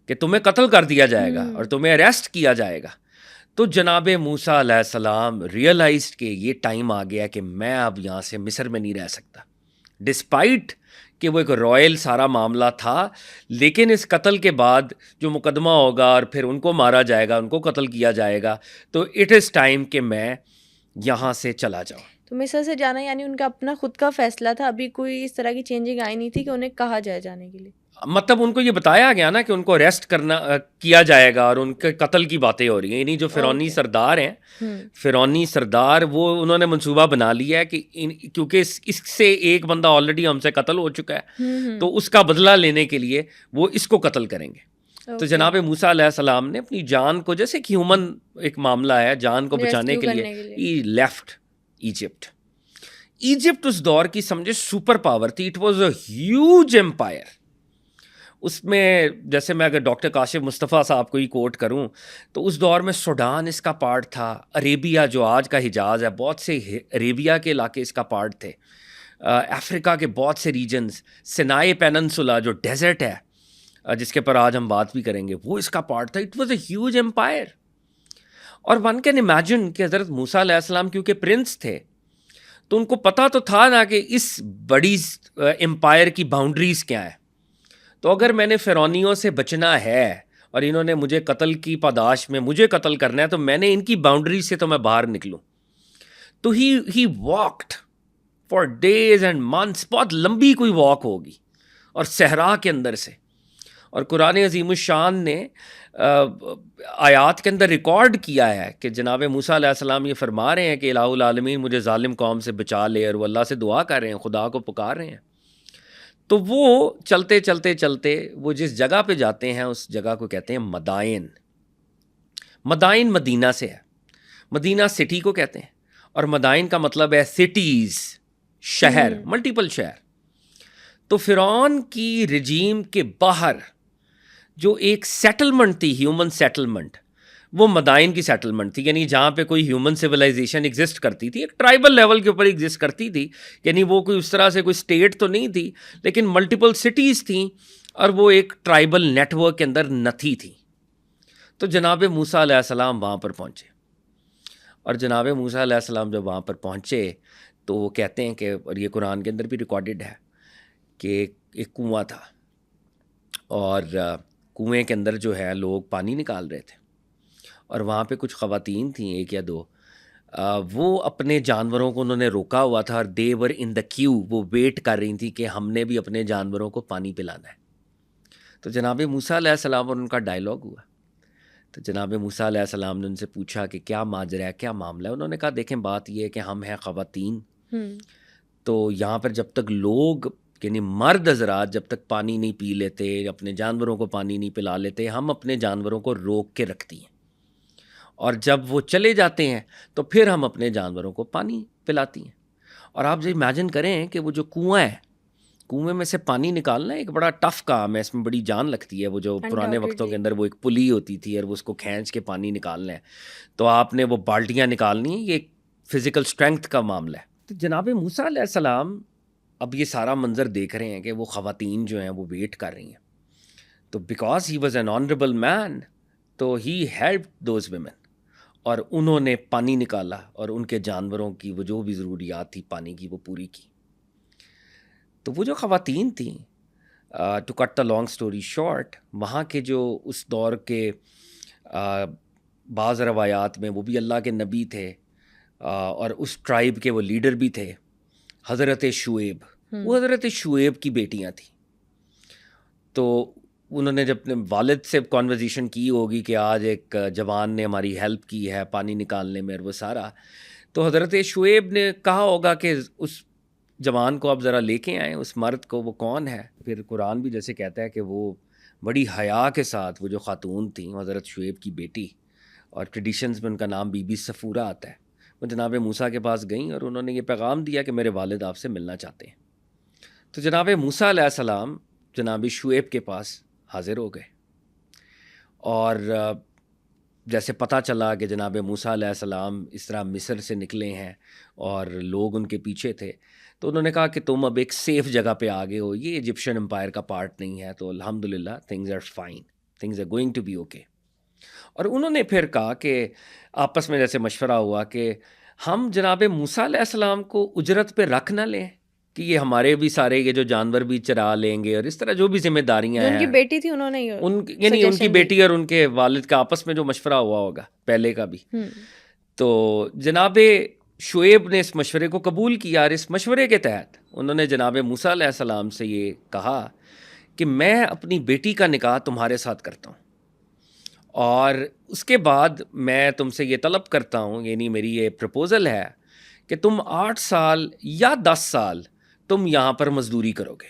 کہ تمہیں قتل کر دیا جائے گا اور تمہیں اریسٹ کیا جائے گا. تو جناب موسیٰ علیہ السلام ریئلائزڈ کہ یہ ٹائم آ گیا کہ میں اب یہاں سے مصر میں نہیں رہ سکتا. ڈسپائٹ کہ وہ ایک رائل سارا معاملہ تھا, لیکن اس قتل کے بعد جو مقدمہ ہوگا اور پھر ان کو مارا جائے گا, ان کو قتل کیا جائے گا, تو اٹ از ٹائم کہ میں یہاں سے چلا جاؤں. تو مصر سے جانا یعنی ان کا اپنا خود کا فیصلہ تھا, ابھی کوئی اس طرح کی چینجنگ آئی نہیں تھی کہ انہیں کہا جائے جانے کے لیے. مطلب ان کو یہ بتایا گیا نا کہ ان کو اریسٹ کیا جائے گا اور ان کے قتل کی باتیں ہو رہی ہیں. یعنی جو فرعونی سردار ہیں, فرعونی سردار, وہ انہوں نے منصوبہ بنا لیا ہے کہ کیونکہ اس سے ایک بندہ آلریڈی ہم سے قتل ہو چکا ہے, تو اس کا بدلہ لینے کے لیے وہ اس کو قتل کریں گے. تو جناب موسیٰ علیہ السلام نے اپنی جان کو, جیسے کہ ہیومن ایک معاملہ ہے, جان کو بچانے کے لیے ہی لیفٹ ایجپٹ. ایجپٹ اس دور کی سمجھے سپر پاور تھی. It was a huge empire. اس میں جیسے میں اگر ڈاکٹر کاشف مصطفیٰ صاحب کو ہی کوٹ کروں تو اس دور میں سوڈان اس کا پارٹ تھا, عربیہ جو آج کا حجاز ہے, بہت سے عربیہ کے علاقے اس کا پارٹ تھے, افریقہ کے بہت سے ریجنز, سینائی پیننسولا جو ڈیزرٹ ہے جس کے پر آج ہم بات بھی کریں گے, وہ اس کا پارٹ تھا. It was a huge empire. اور ون کین امیجن کہ حضرت موسیٰ علیہ السلام کیونکہ پرنس تھے تو ان کو پتہ تو تھا نا کہ اس بڑی امپائر کی باؤنڈریز کیا ہیں. تو اگر میں نے فرعونیوں سے بچنا ہے اور انہوں نے مجھے قتل کی پاداش میں مجھے قتل کرنا ہے, تو میں نے ان کی باؤنڈری سے تو میں باہر نکلوں. تو he walked for days and months, بہت لمبی کوئی واک ہوگی اور صحرا کے اندر سے. اور قرآن عظیم الشان نے آیات کے اندر ریکارڈ کیا ہے کہ جناب موسیٰ علیہ السلام یہ فرما رہے ہیں کہ الہ العالمین مجھے ظالم قوم سے بچا لے, اور وہ اللہ سے دعا کر رہے ہیں, خدا کو پکار رہے ہیں. تو وہ چلتے چلتے چلتے وہ جس جگہ پہ جاتے ہیں اس جگہ کو کہتے ہیں مدائن. مدائن مدینہ سے ہے, مدینہ سٹی کو کہتے ہیں, اور مدائن کا مطلب ہے سٹیز, شہر, ملٹیپل شہر. تو فرعون کی رجیم کے باہر جو ایک سیٹلمنٹ تھی, ہیومن سیٹلمنٹ, وہ مدائن کی سیٹلمنٹ تھی. یعنی جہاں پہ کوئی ہیومن سویلائزیشن ایگزسٹ کرتی تھی, ایک ٹرائبل لیول کے اوپر ایگزسٹ کرتی تھی. یعنی وہ کوئی اس طرح سے کوئی اسٹیٹ تو نہیں تھی, لیکن ملٹیپل سٹیز تھیں, اور وہ ایک ٹرائبل نیٹ ورک کے اندر نتھی تھی. تو جناب موسیٰ علیہ السلام وہاں پر پہنچے, اور جناب موسیٰ علیہ السلام جب وہاں پر پہنچے تو وہ کہتے ہیں کہ, اور یہ قرآن کے اندر بھی ریکارڈڈ ہے, کہ ایک کنواں تھا, اور کنویں کے اندر جو ہے لوگ پانی نکال رہے تھے, اور وہاں پہ کچھ خواتین تھیں, ایک یا دو, وہ اپنے جانوروں کو انہوں نے روکا ہوا تھا, اور دے ور ان دا کیو, وہ ویٹ کر رہی تھیں کہ ہم نے بھی اپنے جانوروں کو پانی پلانا ہے. تو جناب موسیٰ علیہ السلام اور ان کا ڈائلاگ ہوا. تو جناب موسیٰ علیہ السلام نے ان سے پوچھا کہ کیا ماجرا ہے, کیا معاملہ ہے. انہوں نے کہا دیکھیں بات یہ ہے کہ ہم ہیں خواتین, تو یہاں پر جب تک لوگ یعنی مرد حضرات جب تک پانی نہیں پی لیتے, اپنے جانوروں کو پانی نہیں پلا لیتے, ہم اپنے جانوروں کو روک کے رکھتی ہیں, اور جب وہ چلے جاتے ہیں تو پھر ہم اپنے جانوروں کو پانی پلاتی ہیں. اور آپ جو امیجن کریں کہ وہ جو کنواں ہے, کنویں میں سے پانی نکالنا ایک بڑا ٹف کام ہے, اس میں بڑی جان لگتی ہے. وہ جو پرانے وقتوں کے اندر وہ ایک پلی ہوتی تھی اور وہ اس کو کھینچ کے پانی نکالنا ہے, تو آپ نے وہ بالٹیاں نکالنی ہیں, یہ ایک فزیکل اسٹرینتھ کا معاملہ ہے. تو جناب موسیٰ علیہ السلام اب یہ سارا منظر دیکھ رہے ہیں کہ وہ خواتین جو ہیں وہ ویٹ کر رہی ہیں. تو because he was an honourable man, تو ہی ہیلپ دوز ویمن, اور انہوں نے پانی نکالا اور ان کے جانوروں کی وہ جو بھی ضروریات تھی پانی کی وہ پوری کی. تو وہ جو خواتین تھیں to cut the long story short, وہاں کے جو اس دور کے بعض روایات میں وہ بھی اللہ کے نبی تھے اور اس ٹرائب کے وہ لیڈر بھی تھے، حضرت شعیب. وہ حضرت شعیب کی بیٹیاں تھیں. تو انہوں نے جب اپنے والد سے کانورزیشن کی ہوگی کہ آج ایک جوان نے ہماری ہیلپ کی ہے پانی نکالنے میں اور وہ سارا، تو حضرت شعیب نے کہا ہوگا کہ اس جوان کو آپ ذرا لے کے آئیں، اس مرد کو، وہ کون ہے. پھر قرآن بھی جیسے کہتا ہے کہ وہ بڑی حیا کے ساتھ، وہ جو خاتون تھیں حضرت شعیب کی بیٹی، اور ٹریڈیشنز میں ان کا نام بی بی صفورہ آتا ہے، وہ جناب موسیٰ کے پاس گئیں اور انہوں نے یہ پیغام دیا کہ میرے والد آپ سے ملنا چاہتے ہیں. تو جناب موسیٰ علیہ السلام جناب شعیب کے پاس حاضر ہو گئے، اور جیسے پتہ چلا کہ جناب موسیٰ علیہ السلام اس طرح مصر سے نکلے ہیں اور لوگ ان کے پیچھے تھے، تو انہوں نے کہا کہ تم اب ایک سیف جگہ پہ آ گئے ہو، یہ ایجپشن امپائر کا پارٹ نہیں ہے، تو الحمدللہ things are fine, things are going to be okay. اور انہوں نے پھر کہا کہ آپس میں جیسے مشورہ ہوا کہ ہم جناب موسیٰ علیہ السلام کو اجرت پہ رکھ نہ لیں کہ یہ ہمارے بھی سارے یہ جو جانور بھی چرا لیں گے، اور اس طرح جو بھی ذمہ داریاں ہیں. ان کی بیٹی تھی، انہوں نے یعنی ان کی بیٹی اور ان کے والد کا آپس میں جو مشورہ ہوا ہوگا پہلے کا بھی. تو جناب شعیب نے اس مشورے کو قبول کیا، اور اس مشورے کے تحت انہوں نے جناب موسیٰ علیہ السلام سے یہ کہا کہ میں اپنی بیٹی کا نکاح تمہارے ساتھ کرتا ہوں، اور اس کے بعد میں تم سے یہ طلب کرتا ہوں، یعنی میری یہ پرپوزل ہے کہ تم 8 سال یا 10 سال تم یہاں پر مزدوری کرو گے.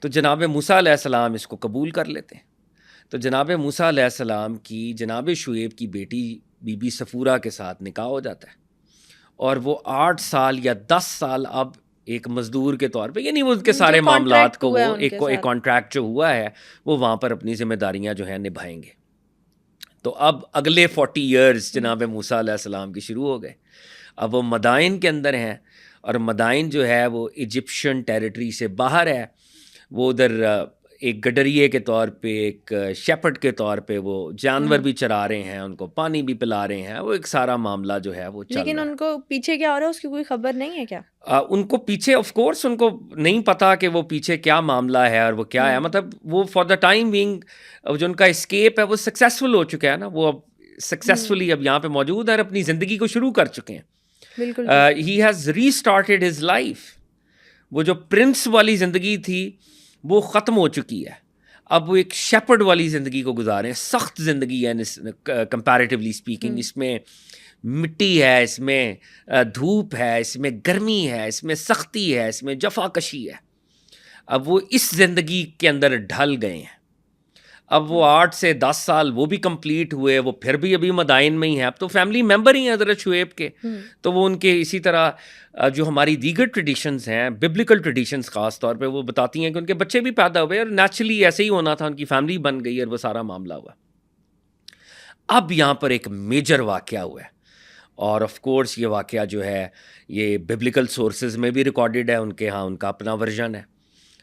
تو جناب موسیٰ علیہ السلام اس کو قبول کر لیتے ہیں. تو جناب موسیٰ علیہ السلام کی جناب شعیب کی بیٹی بی بی صفورہ کے ساتھ نکاح ہو جاتا ہے، اور وہ 8 سال یا 10 سال اب ایک مزدور کے طور پہ، یعنی وہ ان کے سارے معاملات کو، وہ ایک کانٹریکٹ جو ہوا ہے وہ وہاں پر اپنی ذمہ داریاں جو ہیں نبھائیں گے. تو اب اگلے 40 ایئرز جناب موسیٰ علیہ السلام کی شروع ہو گئے. اب وہ مدائن کے اندر ہیں، اور مدائن جو ہے وہ ایجپشن ٹیریٹری سے باہر ہے. وہ ادھر ایک گڈریے کے طور پہ، ایک شیپرڈ کے طور پہ وہ جانور بھی چرا رہے ہیں، ان کو پانی بھی پلا رہے ہیں، وہ ایک سارا معاملہ جو ہے وہ چل رہا ہے. لیکن ان کو پیچھے کیا ہو رہا ہے اس کی کوئی خبر نہیں ہے کیا؟ ان کو پیچھے آف کورس ان کو نہیں پتا کہ وہ پیچھے کیا معاملہ ہے اور وہ کیا ہے. مطلب وہ فار دا ٹائم بینگ جو ان کا اسکیپ ہے وہ سکسیسفل ہو چکا ہے نا، وہ اب سکسیسفلی اب یہاں پہ موجود ہے اور اپنی زندگی کو شروع کر چکے ہیں. بالکل. He has restarted his life. وہ جو پرنس والی زندگی تھی وہ ختم ہو چکی ہے، اب وہ ایک شیپرڈ والی زندگی کو گزارے ہیں. سخت زندگی ہے کمپیریٹیولی اسپیکنگ. اس میں مٹی ہے، اس میں دھوپ ہے، اس میں گرمی ہے، اس میں سختی ہے، اس میں جفا کشی ہے. اب وہ اس زندگی کے اندر ڈھل گئے ہیں. اب وہ 8 سے 10 سال وہ بھی کمپلیٹ ہوئے، وہ پھر بھی ابھی مدائن میں ہی ہیں. اب تو فیملی ممبر ہی ہیں حضرت شعیب کے. تو وہ ان کے اسی طرح جو ہماری دیگر ٹریڈیشنز ہیں، ببلیکل ٹریڈیشنز خاص طور پہ، وہ بتاتی ہیں کہ ان کے بچے بھی پیدا ہوئے اور نیچرلی ایسے ہی ہونا تھا، ان کی فیملی بن گئی اور وہ سارا معاملہ ہوا. اب یہاں پر ایک میجر واقعہ ہوا ہے، اور آف کورس یہ واقعہ جو ہے یہ ببلیکل سورسز میں بھی ریکارڈڈ ہے. ان کے ہاں ان کا اپنا ورژن ہے،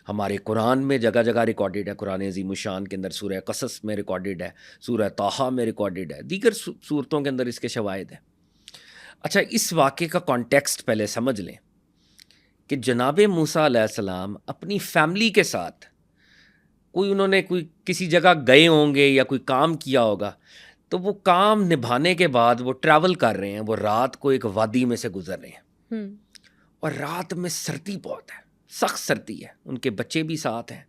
ہمارے قرآن میں جگہ جگہ ریکارڈڈ ہے. قرآن عظیم الشان کے اندر سورہ قصص میں ریکارڈڈ ہے، سورہ طٰہٰ میں ریکارڈڈ ہے، دیگر صورتوں کے اندر اس کے شواہد ہیں. اچھا، اس واقعے کا کانٹیکسٹ پہلے سمجھ لیں کہ جناب موسیٰ علیہ السلام اپنی فیملی کے ساتھ انہوں نے کوئی کسی جگہ گئے ہوں گے یا کوئی کام کیا ہوگا، تو وہ کام نبھانے کے بعد وہ ٹریول کر رہے ہیں. وہ رات کو ایک وادی میں سے گزر رہے ہیں، اور رات میں سردی بہت ہے، سخت سردی ہے. ان کے بچے بھی ساتھ ہیں،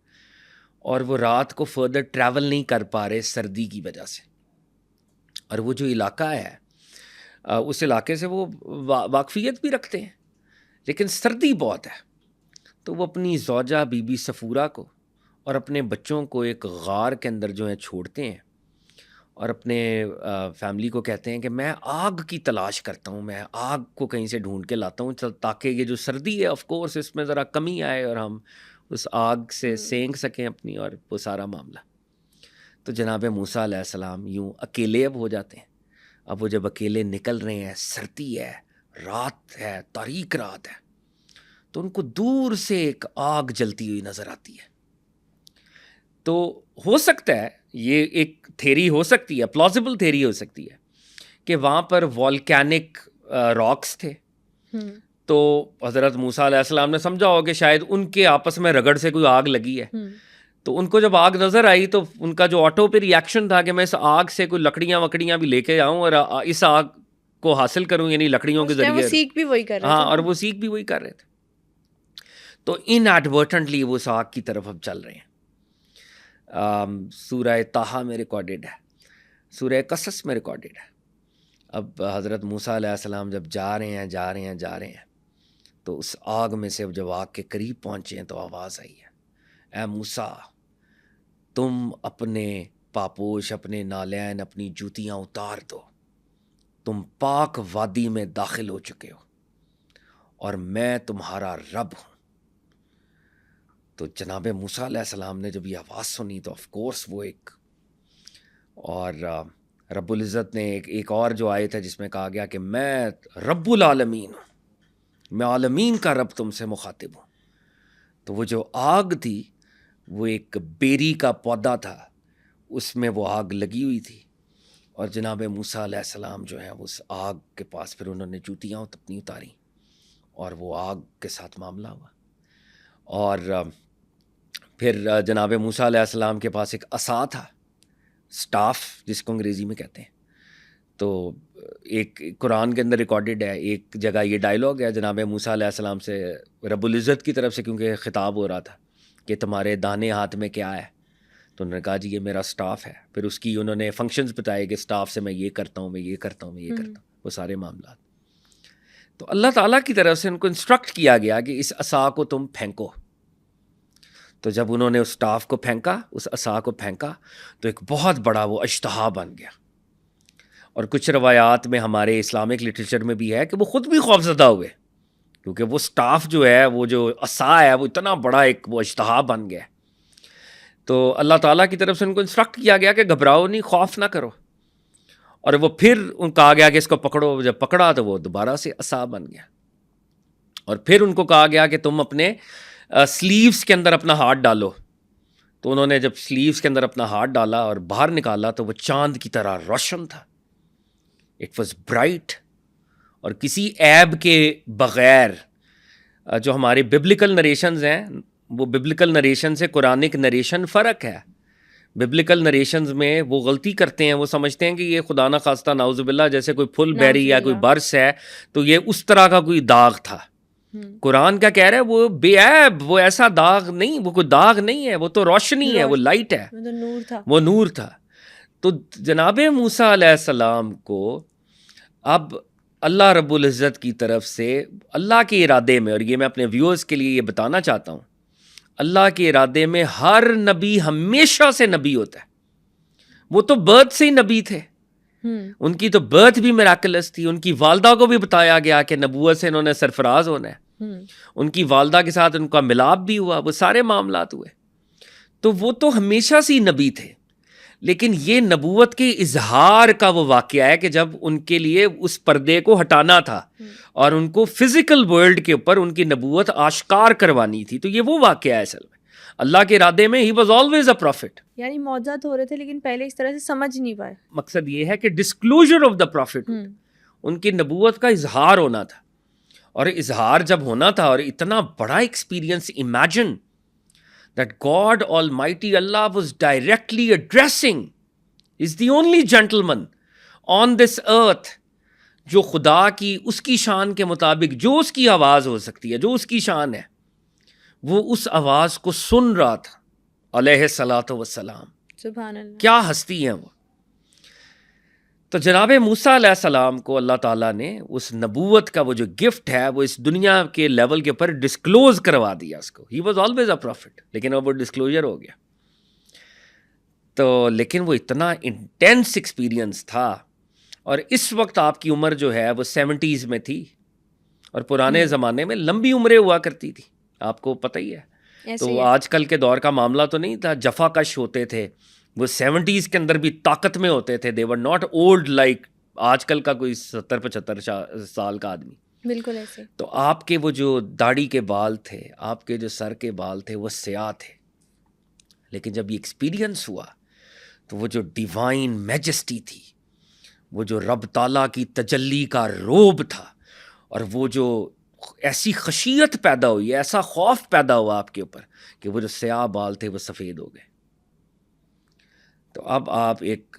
اور وہ رات کو فردر ٹریول نہیں کر پا رہے سردی کی وجہ سے. اور وہ جو علاقہ ہے اس علاقے سے وہ واقفیت بھی رکھتے ہیں، لیکن سردی بہت ہے. تو وہ اپنی زوجہ بی بی صفورہ کو اور اپنے بچوں کو ایک غار کے اندر جو ہے چھوڑتے ہیں، اور اپنے فیملی کو کہتے ہیں کہ میں آگ کی تلاش کرتا ہوں، میں آگ کو کہیں سے ڈھونڈ کے لاتا ہوں تاکہ یہ جو سردی ہے آف کورس اس میں ذرا کمی آئے اور ہم اس آگ سے سینک سکیں اپنی، اور وہ سارا معاملہ. تو جناب موسیٰ علیہ السلام یوں اکیلے اب ہو جاتے ہیں. اب وہ جب اکیلے نکل رہے ہیں، سردی ہے، رات ہے، تاریک رات ہے، تو ان کو دور سے ایک آگ جلتی ہوئی نظر آتی ہے. تو ہو سکتا ہے یہ ایک تھیری ہو سکتی ہے، پلازیبل تھیری ہو سکتی ہے کہ وہاں پر والکینک راکس تھے، تو حضرت موسیٰ علیہ السلام نے سمجھا ہو کہ شاید ان کے آپس میں رگڑ سے کوئی آگ لگی ہے. تو ان کو جب آگ نظر آئی تو ان کا جو آٹو پہ ریئیکشن تھا کہ میں اس آگ سے کوئی لکڑیاں وکڑیاں بھی لے کے آؤں اور اس آگ کو حاصل کروں, یعنی لکڑیوں کے ذریعے. سیکھ بھی وہی کر رہے تھے. ہاں, اور وہ سیکھ بھی وہی کر رہے تھے. تو ان ایڈورٹنٹلی وہ اس آگ کی طرف اب چل رہے ہیں. سورہ طٰہٰ میں ریکارڈڈ ہے, سورہ قصص میں ریکارڈڈ ہے. اب حضرت موسیٰ علیہ السلام جب جا رہے ہیں تو اس آگ میں سے جب آگ کے قریب پہنچے ہیں تو آواز آئی ہے, اے موسیٰ تم اپنے پاپوش, اپنے نالین, اپنی جوتیاں اتار دو, تم پاک وادی میں داخل ہو چکے ہو اور میں تمہارا رب ہوں. تو جناب موسیٰ علیہ السلام نے جب یہ آواز سنی تو آف کورس وہ ایک, اور رب العزت نے ایک اور جو آیت ہے جس میں کہا گیا کہ میں رب العالمین ہوں, میں عالمین کا رب تم سے مخاطب ہوں. تو وہ جو آگ تھی وہ ایک بیری کا پودا تھا, اس میں وہ آگ لگی ہوئی تھی, اور جناب موسیٰ علیہ السلام جو ہیں اس آگ کے پاس پھر انہوں نے جوتیاں اپنی اتاری اور وہ آگ کے ساتھ معاملہ ہوا. اور پھر جناب موسیٰ علیہ السلام کے پاس ایک عصا تھا, سٹاف جس کو انگریزی میں کہتے ہیں. تو ایک قرآن کے اندر ریکارڈڈ ہے, ایک جگہ یہ ڈائلاگ ہے جناب موسیٰ علیہ السلام سے رب العزت کی طرف سے, کیونکہ خطاب ہو رہا تھا کہ تمہارے دانے ہاتھ میں کیا ہے. تو انہوں نے کہا جی یہ میرا سٹاف ہے. پھر اس کی انہوں نے فنکشنز بتائے کہ سٹاف سے میں یہ کرتا ہوں, میں یہ کرتا ہوں, میں یہ کرتا ہوں, وہ سارے معاملات. تو اللہ تعالیٰ کی طرف سے ان کو انسٹرکٹ کیا گیا کہ اس عصا کو تم پھینکو. تو جب انہوں نے اس سٹاف کو پھینکا, اس عصا کو پھینکا, تو ایک بہت بڑا وہ اژدہا بن گیا. اور کچھ روایات میں ہمارے اسلامک لٹریچر میں بھی ہے کہ وہ خود بھی خوفزدہ ہوئے, کیونکہ وہ سٹاف جو ہے, وہ جو عصا ہے, وہ اتنا بڑا ایک وہ اژدہا بن گیا. تو اللہ تعالیٰ کی طرف سے ان کو انسٹرکٹ کیا گیا کہ گھبراؤ نہیں, خوف نہ کرو. اور وہ پھر ان کہا گیا کہ اس کو پکڑو. جب پکڑا تو وہ دوبارہ سے عصا بن گیا. اور پھر ان کو کہا گیا کہ تم اپنے سلیوز کے اندر اپنا ہاتھ ڈالو. تو انہوں نے جب سلیوز کے اندر اپنا ہاتھ ڈالا اور باہر نکالا تو وہ چاند کی طرح روشن تھا. اٹ واز برائٹ, اور کسی عیب کے بغیر. جو ہمارے ببلیکل نریشنز ہیں, وہ ببلیکل نریشن سے قرآنک نریشن فرق ہے. ببلیکل نریشنز میں وہ غلطی کرتے ہیں, وہ سمجھتے ہیں کہ یہ خدا نہ خواستہ نعوذ باللہ جیسے کوئی پھل بیری یا کوئی برس ہے تو یہ اس طرح کا کوئی داغ تھا. قرآن کیا کہہ رہا ہے, وہ بے عیب, وہ ایسا داغ نہیں, وہ کوئی داغ نہیں ہے, وہ تو روشنی ہے, وہ لائٹ ہے, وہ نور تھا. تو جناب موسیٰ علیہ السلام کو اب اللہ رب العزت کی طرف سے اللہ کے ارادے میں, اور یہ میں اپنے ویورز کے لیے یہ بتانا چاہتا ہوں, اللہ کے ارادے میں ہر نبی ہمیشہ سے نبی ہوتا ہے. وہ تو برتھ سے ہی نبی تھے, ان کی تو برتھ بھی میراکلس تھی. ان کی والدہ کو بھی بتایا گیا کہ نبوت سے انہوں نے سرفراز ہونا ہے. ان کی والدہ کے ساتھ ان کا ملاپ بھی ہوا, وہ سارے معاملات ہوئے. تو وہ تو ہمیشہ سے ہی نبی تھے. لیکن یہ نبوت کے اظہار کا وہ واقعہ ہے کہ جب ان کے لیے اس پردے کو ہٹانا تھا اور ان کو فزیکل ورلڈ کے اوپر ان کی نبوت آشکار کروانی تھی. تو یہ وہ واقعہ ہے اصل میں اللہ کے ارادے میں. He was always a prophet, یعنی معجزات ہو رہے تھے لیکن پہلے اس طرح سے سمجھ نہیں پائے. مقصد یہ ہے کہ ڈسکلوجر آف دا پروفٹ, ان کی نبوت کا اظہار ہونا تھا. اور اظہار جب ہونا تھا اور اتنا بڑا experience, imagine that God Almighty Allah was directly addressing, is the only gentleman on this earth جو خدا کی اس کی شان کے مطابق جو اس کی آواز ہو سکتی ہے, جو اس کی شان ہے, وہ اس آواز کو سن رہا تھا علیہ الصلاۃ والسلام. سبحان اللہ, کیا ہستی ہیں وہ. تو جناب موسیٰ علیہ السلام کو اللہ تعالیٰ نے اس نبوت کا وہ جو گفٹ ہے وہ اس دنیا کے لیول کے اوپر ڈسکلوز کروا دیا اس کو. He was always a prophet, لیکن وہ ڈسکلوجر ہو گیا. تو لیکن وہ اتنا انٹینس ایکسپیرینس تھا. اور اس وقت آپ کی عمر جو ہے وہ 70s میں تھی, اور پرانے زمانے میں لمبی عمریں ہوا کرتی تھی, آپ کو پتہ ہی ہے. تو آج کل کے دور کا معاملہ تو نہیں تھا, جفا کش ہوتے تھے. وہ 70s کے اندر بھی طاقت میں ہوتے تھے. they were not old like آج کل کا کوئی 70-75 سال کا آدمی. بالکل ایسے. تو آپ کے وہ جو داڑھی کے بال تھے, آپ کے جو سر کے بال تھے, وہ سیاہ تھے. لیکن جب یہ ایکسپیرینس ہوا تو وہ جو ڈیوائن میجسٹی تھی, وہ جو رب تعالیٰ کی تجلی کا روب تھا, اور وہ جو ایسی خشیت پیدا ہوئی, ایسا خوف پیدا ہوا آپ کے اوپر کہ وہ جو سیاہ بال تھے وہ سفید ہو گئے. تو اب آپ ایک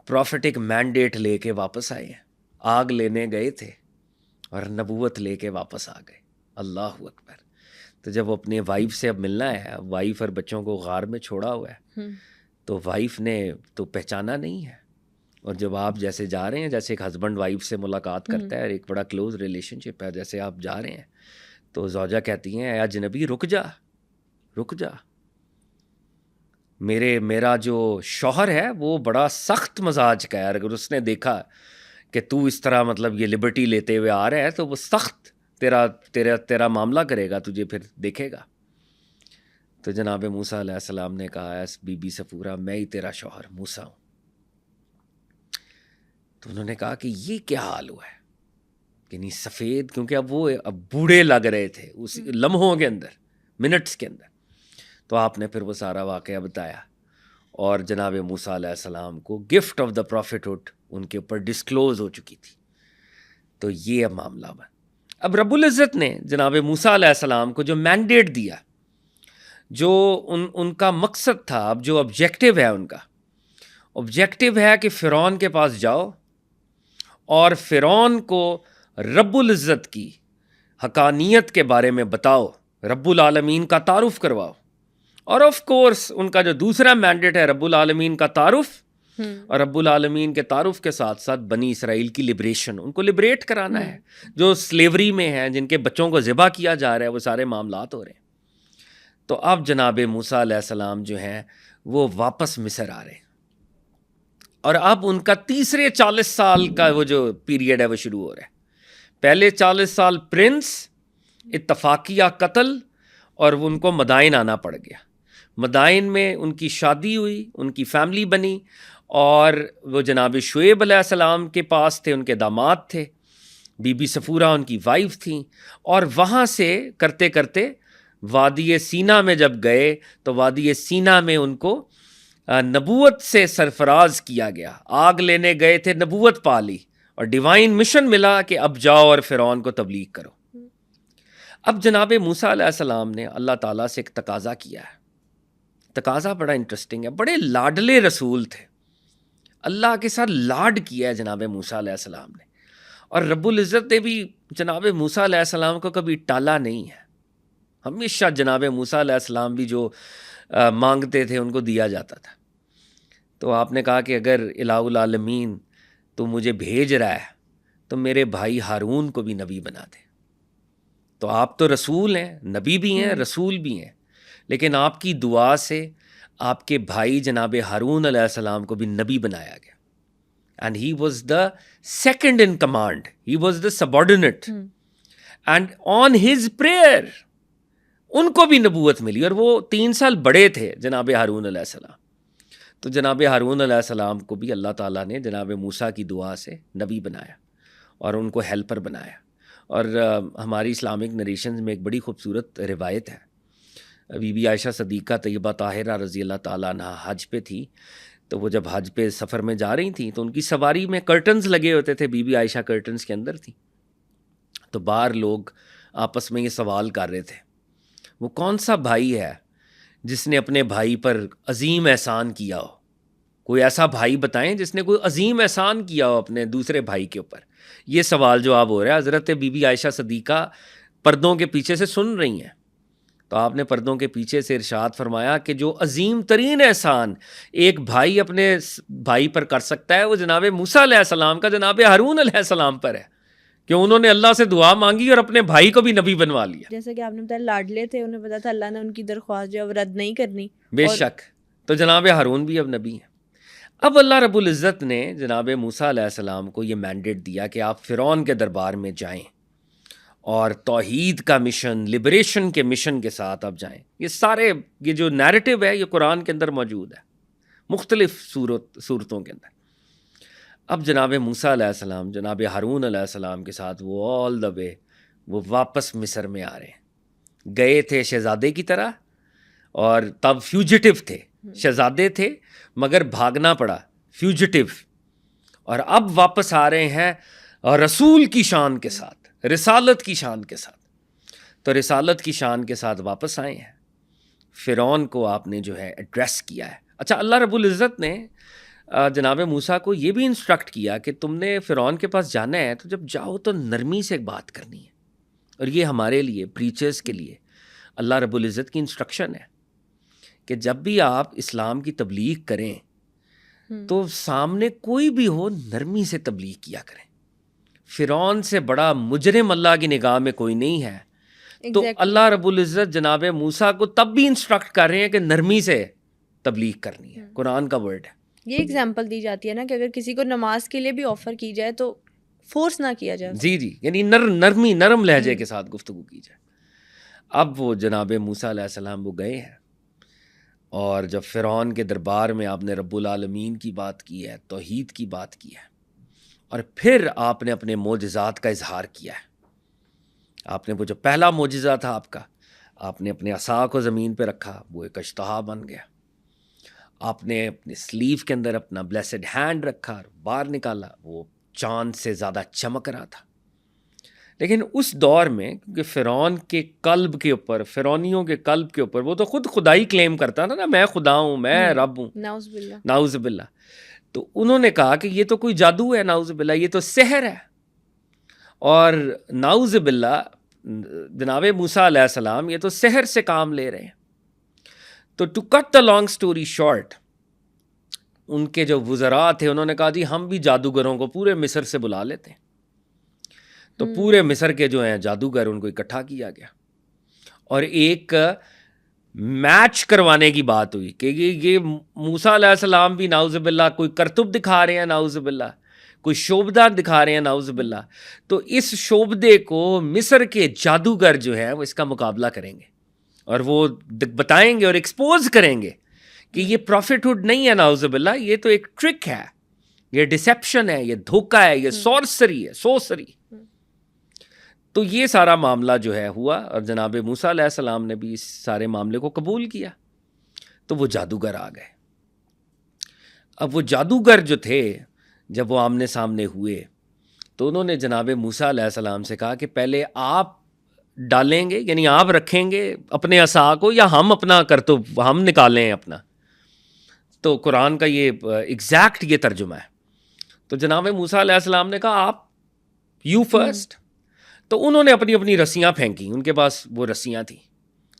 پروفیٹک مینڈیٹ لے کے واپس آئے ہیں. آگ لینے گئے تھے اور نبوت لے کے واپس آ گئے. اللہ اکبر. تو جب وہ اپنے وائف سے اب ملنا ہے, وائف اور بچوں کو غار میں چھوڑا ہوا ہے, تو وائف نے تو پہچانا نہیں ہے. اور جب آپ جیسے جا رہے ہیں, جیسے ایک ہسبینڈ وائف سے ملاقات کرتا ہے اور ایک بڑا کلوز ریلیشن شپ ہے, جیسے آپ جا رہے ہیں تو زوجہ کہتی ہیں, اے اجنبی رک جا, رک جا. میرا جو شوہر ہے وہ بڑا سخت مزاج کا ہے, اگر اس نے دیکھا کہ تو اس طرح مطلب یہ لبرٹی لیتے ہوئے آ رہا ہے تو وہ سخت تیرا معاملہ کرے گا, تجھے پھر دیکھے گا. تو جناب موسیٰ علیہ السلام نے کہا, بی بی صفورہ میں ہی تیرا شوہر موسیٰ ہوں. تو انہوں نے کہا کہ یہ کیا حال ہوا ہے, یعنی سفید, کیونکہ اب بوڑھے لگ رہے تھے اس لمحوں کے اندر, منٹس کے اندر. تو آپ نے پھر وہ سارا واقعہ بتایا اور جناب موسیٰ علیہ السلام کو گفٹ آف دا پروفیٹہڈ ان کے اوپر ڈسکلوز ہو چکی تھی. تو یہ اب معاملہ بنا. اب رب العزت نے جناب موسیٰ علیہ السلام کو جو مینڈیٹ دیا, جو ان کا مقصد تھا, اب جو آبجیکٹو ہے, ان کا آبجیکٹو ہے کہ فرعون کے پاس جاؤ اور فرعون کو رب العزت کی حقانیت کے بارے میں بتاؤ, رب العالمین کا تعارف کرواؤ. اور آف کورس ان کا جو دوسرا مینڈیٹ ہے رب العالمین کا تعارف, اور رب العالمین کے تعارف کے ساتھ ساتھ بنی اسرائیل کی لبریشن, ان کو لبریٹ کرانا ہے. جو سلیوری میں ہیں, جن کے بچوں کو ذبح کیا جا رہا ہے, وہ سارے معاملات ہو رہے ہیں. تو اب جناب موسیٰ علیہ السلام جو ہیں وہ واپس مصر آ رہے ہیں, اور اب ان کا تیسرے 40 سال کا وہ جو پیریڈ ہے وہ شروع ہو رہا ہے. پہلے 40 سال پرنس, اتفاقیہ قتل, اور ان کو مدائن آنا پڑ گیا. مدائن میں ان کی شادی ہوئی, ان کی فیملی بنی, اور وہ جناب شعیب علیہ السلام کے پاس تھے, ان کے داماد تھے, بی بی صفورہ ان کی وائف تھیں. اور وہاں سے کرتے کرتے وادی سینا میں جب گئے تو وادی سینا میں ان کو نبوت سے سرفراز کیا گیا. آگ لینے گئے تھے, نبوت پا لی اور ڈیوائن مشن ملا کہ اب جاؤ اور فرعون کو تبلیغ کرو. اب جناب موسیٰ علیہ السلام نے اللہ تعالیٰ سے ایک تقاضا کیا ہے. تقاضا بڑا انٹرسٹنگ ہے, بڑے لاڈلے رسول تھے, اللہ کے ساتھ لاڈ کیا ہے جناب موسیٰ علیہ السلام نے. اور رب العزت نے بھی جناب موسیٰ علیہ السلام کو کبھی ٹالا نہیں ہے. ہمیشہ جناب موسیٰ علیہ السلام بھی جو مانگتے تھے ان کو دیا جاتا تھا. تو آپ نے کہا کہ اگر الہ العالمین تو مجھے بھیج رہا ہے تو میرے بھائی ہارون کو بھی نبی بنا دے. تو آپ تو رسول ہیں, نبی بھی ہیں, رسول بھی ہیں, لیکن آپ کی دعا سے آپ کے بھائی جناب ہارون علیہ السلام کو بھی نبی بنایا گیا. And he was the second in command, he was the subordinate, and on his prayer ان کو بھی نبوت ملی. اور وہ 3 سال بڑے تھے جناب ہارون علیہ السلام. تو جناب ہارون علیہ السلام کو بھی اللہ تعالیٰ نے جناب موسیٰ کی دعا سے نبی بنایا اور ان کو ہیلپر بنایا. اور ہماری اسلامک نریشنز میں ایک بڑی خوبصورت روایت ہے. بی بی عائشہ صدیقہ طیبہ طاہرہ رضی اللہ تعالیٰ عنہ حج پہ تھی. تو وہ جب حج پہ سفر میں جا رہی تھیں تو ان کی سواری میں کرٹنز لگے ہوتے تھے, بی بی عائشہ کرٹنز کے اندر تھی. تو باہر لوگ آپس میں یہ سوال کر رہے تھے, وہ کون سا بھائی ہے جس نے اپنے بھائی پر عظیم احسان کیا ہو؟ کوئی ایسا بھائی بتائیں جس نے کوئی عظیم احسان کیا ہو اپنے دوسرے بھائی کے اوپر. یہ سوال جواب ہو رہا ہے. حضرت بی بی عائشہ صدیقہ پردوں کے پیچھے سے سن رہی ہیں. تو آپ نے پردوں کے پیچھے سے ارشاد فرمایا کہ جو عظیم ترین احسان ایک بھائی اپنے بھائی پر کر سکتا ہے وہ جناب موسیٰ علیہ السلام کا جناب ہارون علیہ السلام پر ہے, کہ انہوں نے اللہ سے دعا مانگی اور اپنے بھائی کو بھی نبی بنوا لیا. جیسے کہ آپ نے بتایا لاڈلے تھے, انہیں پتا تھا اللہ نے ان کی درخواست جو رد نہیں کرنی. بے شک. تو جناب ہارون بھی اب نبی ہیں. اب اللہ رب العزت نے جناب موسیٰ علیہ السلام کو یہ مینڈیٹ دیا کہ آپ فرعون کے دربار میں جائیں اور توحید کا مشن, لبریشن کے مشن کے ساتھ اب جائیں. یہ سارے یہ جو نیریٹو ہے یہ قرآن کے اندر موجود ہے مختلف صورتوں کے اندر. اب جناب موسیٰ علیہ السلام جناب ہارون علیہ السلام کے ساتھ وہ آل دا وے وہ واپس مصر میں آ رہے ہیں. گئے تھے شہزادے کی طرح, اور تب فیوجیٹو تھے, شہزادے تھے مگر بھاگنا پڑا, فیوجیٹو. اور اب واپس آ رہے ہیں رسول کی شان کے ساتھ, رسالت کی شان کے ساتھ. تو رسالت کی شان کے ساتھ واپس آئے ہیں. فرعون کو آپ نے جو ہے ایڈریس کیا ہے. اچھا اللہ رب العزت نے جناب موسیٰ کو یہ بھی انسٹرکٹ کیا کہ تم نے فرعون کے پاس جانا ہے تو جب جاؤ تو نرمی سے بات کرنی ہے. اور یہ ہمارے لیے پریچرز کے لیے اللہ رب العزت کی انسٹرکشن ہے کہ جب بھی آپ اسلام کی تبلیغ کریں تو سامنے کوئی بھی ہو نرمی سے تبلیغ کیا کریں. فرعون سے بڑا مجرم اللہ کی نگاہ میں کوئی نہیں ہے. تو اللہ رب العزت جناب موسیٰ کو تب بھی انسٹرکٹ کر رہے ہیں کہ نرمی سے تبلیغ کرنی ہے. قرآن کا ورڈ ہے. یہ ایگزامپل دی جاتی ہے نا کہ اگر کسی کو نماز کے لیے بھی آفر کی جائے تو فورس نہ کیا جائے. جی یعنی نرم لہجے کے ساتھ گفتگو کی جائے. اب وہ جناب موسیٰ علیہ السلام وہ گئے ہیں اور جب فرعون کے دربار میں آپ نے رب العالمین کی بات کی ہے, توحید کی بات کی ہے, اور پھر آپ نے اپنے معجزات کا اظہار کیا ہے. آپ نے وہ جو پہلا معجزہ تھا آپ نے اپنے عصا کو زمین پہ رکھا, وہ ایک اژدہا بن گیا. آپ نے اپنے سلیو کے اندر اپنا بلیسڈ ہینڈ رکھا اور باہر نکالا, وہ چاند سے زیادہ چمک رہا تھا. لیکن اس دور میں کیونکہ فرعون کے قلب کے اوپر, فرعونیوں کے قلب کے اوپر, وہ تو خود خدائی کلیم کرتا تھا نا, میں خدا ہوں, میں رب ہوں, نعوذ باللہ. تو انہوں نے کہا کہ یہ تو کوئی جادو ہے, نعوذ باللہ, یہ تو سحر ہے. اور نعوذ باللہ جناب موسیٰ علیہ السلام یہ تو سحر سے کام لے رہے ہیں. تو to cut the long story short, ان کے جو وزراء تھے انہوں نے کہا جی ہم بھی جادوگروں کو پورے مصر سے بلا لیتے ہیں. تو پورے مصر کے جو ہیں جادوگر ان کو اکٹھا کیا گیا اور ایک میچ کروانے کی بات ہوئی کہ یہ موسیٰ علیہ السلام بھی نعوذ باللہ کوئی کرتب دکھا رہے ہیں, نعوذ باللہ کوئی شعبدہ دکھا رہے ہیں, نعوذ باللہ. تو اس شعبدے کو مصر کے جادوگر جو ہیں وہ اس کا مقابلہ کریں گے اور وہ بتائیں گے اور ایکسپوز کریں گے کہ یہ پروفٹ ہوڈ نہیں ہے, نعوذ باللہ, یہ تو ایک ٹرک ہے, یہ ڈسیپشن ہے, یہ دھوکہ ہے, یہ سورسری ہے, سوسری. تو یہ سارا معاملہ جو ہے ہوا اور جناب موسیٰ علیہ السلام نے بھی اس سارے معاملے کو قبول کیا. تو وہ جادوگر آ گئے. اب وہ جادوگر جو تھے جب وہ آمنے سامنے ہوئے تو انہوں نے جناب موسیٰ علیہ السلام سے کہا کہ پہلے آپ ڈالیں گے, یعنی آپ رکھیں گے اپنے عصا کو, یا ہم اپنا کرتب ہم نکالیں اپنا. تو قرآن کا یہ ایگزیکٹ یہ ترجمہ ہے. تو جناب موسیٰ علیہ السلام نے کہا آپ یو فرسٹ. تو انہوں نے اپنی اپنی رسیاں پھینکی, ان کے پاس وہ رسیاں تھیں,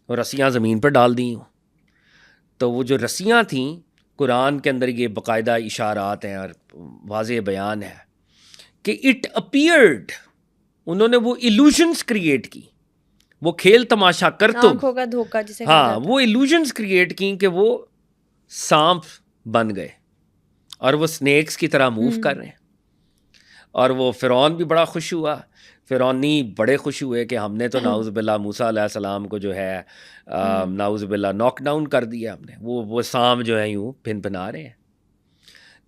اور رسیاں زمین پر ڈال دیں. تو وہ جو رسیاں تھیں قرآن کے اندر یہ باقاعدہ اشارات ہیں اور واضح بیان ہے کہ اٹ اپیئرڈ, انہوں نے وہ ایلوژنس کریٹ کی, وہ کھیل تماشا آنکھوں کا دھوکہ جسے وہ ایلوژنس کریٹ کی کہ وہ سانپ بن گئے اور وہ سنیکس کی طرح موو کر رہے ہیں. اور وہ فرعون بھی بڑا خوش ہوا, فرعونی بڑے خوش ہوئے کہ ہم نے تو نعوذ باللہ موسیٰ علیہ السلام کو جو ہے نعوذ باللہ ناک ڈاؤن کر دیا ہم نے, وہ سانپ جو ہیں یوں پھن پھنا رہے ہیں.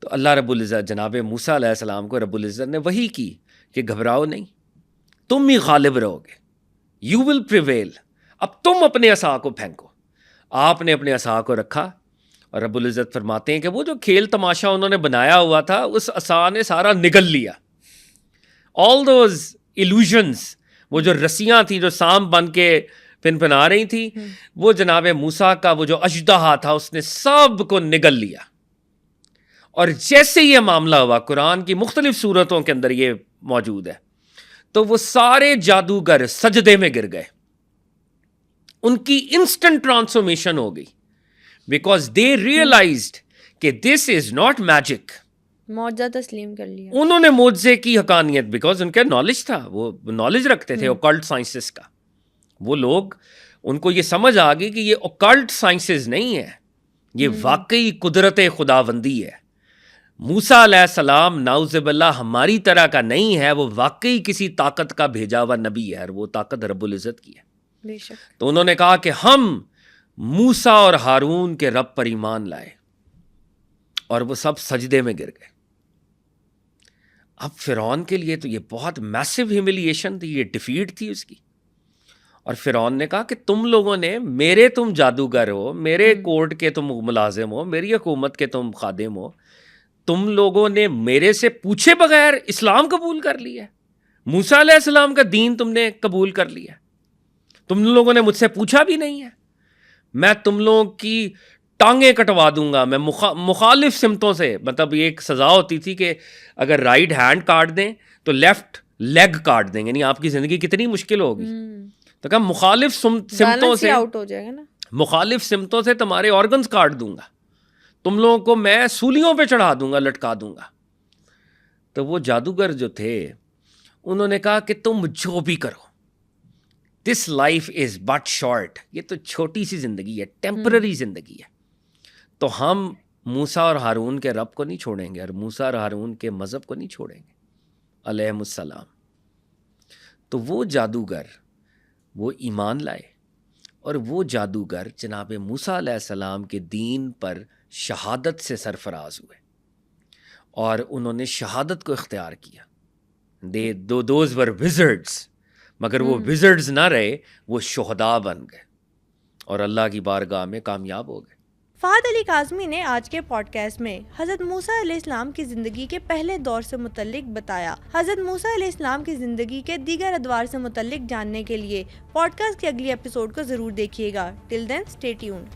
تو اللہ رب العزت جناب موسیٰ علیہ السلام کو رب العزت نے وحی کی کہ گھبراؤ نہیں, تم ہی غالب رہو گے, یو ول پریویل. اب تم اپنے عصا کو پھینکو. آپ نے اپنے عصا کو رکھا اور رب العزت فرماتے ہیں کہ وہ جو کھیل تماشا انہوں نے بنایا ہوا تھا اس عصا نے سارا نگل لیا. آل دوز ایلوژنس, وہ جو رسیاں تھیں جو سانپ بن کے پھن پھنا رہی تھی, وہ جناب موسیٰ کا وہ جو اژدہا تھا اس نے سب کو نگل لیا. اور جیسے یہ معاملہ ہوا, قرآن کی مختلف صورتوں کے اندر یہ موجود ہے, تو وہ سارے جادوگر سجدے میں گر گئے. ان کی انسٹنٹ ٹرانسفارمیشن ہو گئی بیکاز دے ریئلائزڈ کہ دس از ناٹ میجک. معجزہ تسلیم کر لیا انہوں نے معجزے کی حقانیت, بیکاز ان کا نالج تھا, وہ نالج رکھتے تھے اوکلٹ سائنسز کا. وہ لوگ, ان کو یہ سمجھ آ گئی کہ یہ اوکلٹ سائنسز نہیں ہے, یہ واقعی قدرت خداوندی ہے. موسیٰ علیہ السلام نعوذ باللہ ہماری طرح کا نہیں ہے, وہ واقعی کسی طاقت کا بھیجا ہوا نبی ہے, اور وہ طاقت رب العزت کی ہے. بے شک. تو انہوں نے کہا کہ ہم موسیٰ اور ہارون کے رب پر ایمان لائے, اور وہ سب سجدے میں گر گئے. اب فرعون کے لیے تو یہ بہت میسو ہیوملیشن تھی, یہ ڈیفیٹ تھی اس کی. اور فرعون نے کہا کہ تم لوگوں نے, تم جادوگر ہو, میرے کورٹ کے تم ملازم ہو, میری حکومت کے تم خادم ہو, تم لوگوں نے میرے سے پوچھے بغیر اسلام قبول کر لیا, موسیٰ علیہ السلام کا دین تم نے قبول کر لیا. تم لوگوں نے مجھ سے پوچھا بھی نہیں ہے. میں تم لوگوں کی ٹانگیں کٹوا دوں گا. میں مخالف سمتوں سے, مطلب یہ ایک سزا ہوتی تھی کہ اگر رائٹ ہینڈ کاٹ دیں تو لیفٹ لیگ کاٹ دیں گے, یعنی آپ کی زندگی کتنی مشکل ہوگی. تو کہا مخالف سمتوں سے آؤٹ ہو جائے گا نا, مخالف سمتوں سے تمہارے آرگنز کاٹ دوں گا, تم لوگوں کو میں سولیوں پہ چڑھا دوں گا, لٹکا دوں گا. تو وہ جادوگر جو تھے انہوں نے کہا کہ تم جو بھی کرو, this life is but short, یہ تو چھوٹی سی زندگی ہے, ٹیمپرری زندگی ہے. تو ہم موسیٰ اور ہارون کے رب کو نہیں چھوڑیں گے اور موسیٰ اور ہارون کے مذہب کو نہیں چھوڑیں گے علیہم السلام. تو وہ جادوگر وہ ایمان لائے, اور وہ جادوگر جناب موسیٰ علیہ السلام کے دین پر شہادت سے سرفراز ہوئے, اور انہوں نے شہادت کو اختیار کیا. دوز ور وزرڈز, مگر وہ وزرڈز نہ رہے, وہ شہداء بن گئے اور اللہ کی بارگاہ میں کامیاب ہو گئے. فہد علی کاظمی نے آج کے پوڈ کاسٹ میں حضرت موسیٰ علیہ السلام کی زندگی کے پہلے دور سے متعلق بتایا. حضرت موسیٰ علیہ السلام کی زندگی کے دیگر ادوار سے متعلق جاننے کے لیے پوڈ کاسٹ کی اگلی ایپیسوڈ کو ضرور دیکھیے گا. ٹل دین اسٹے ٹیونڈ.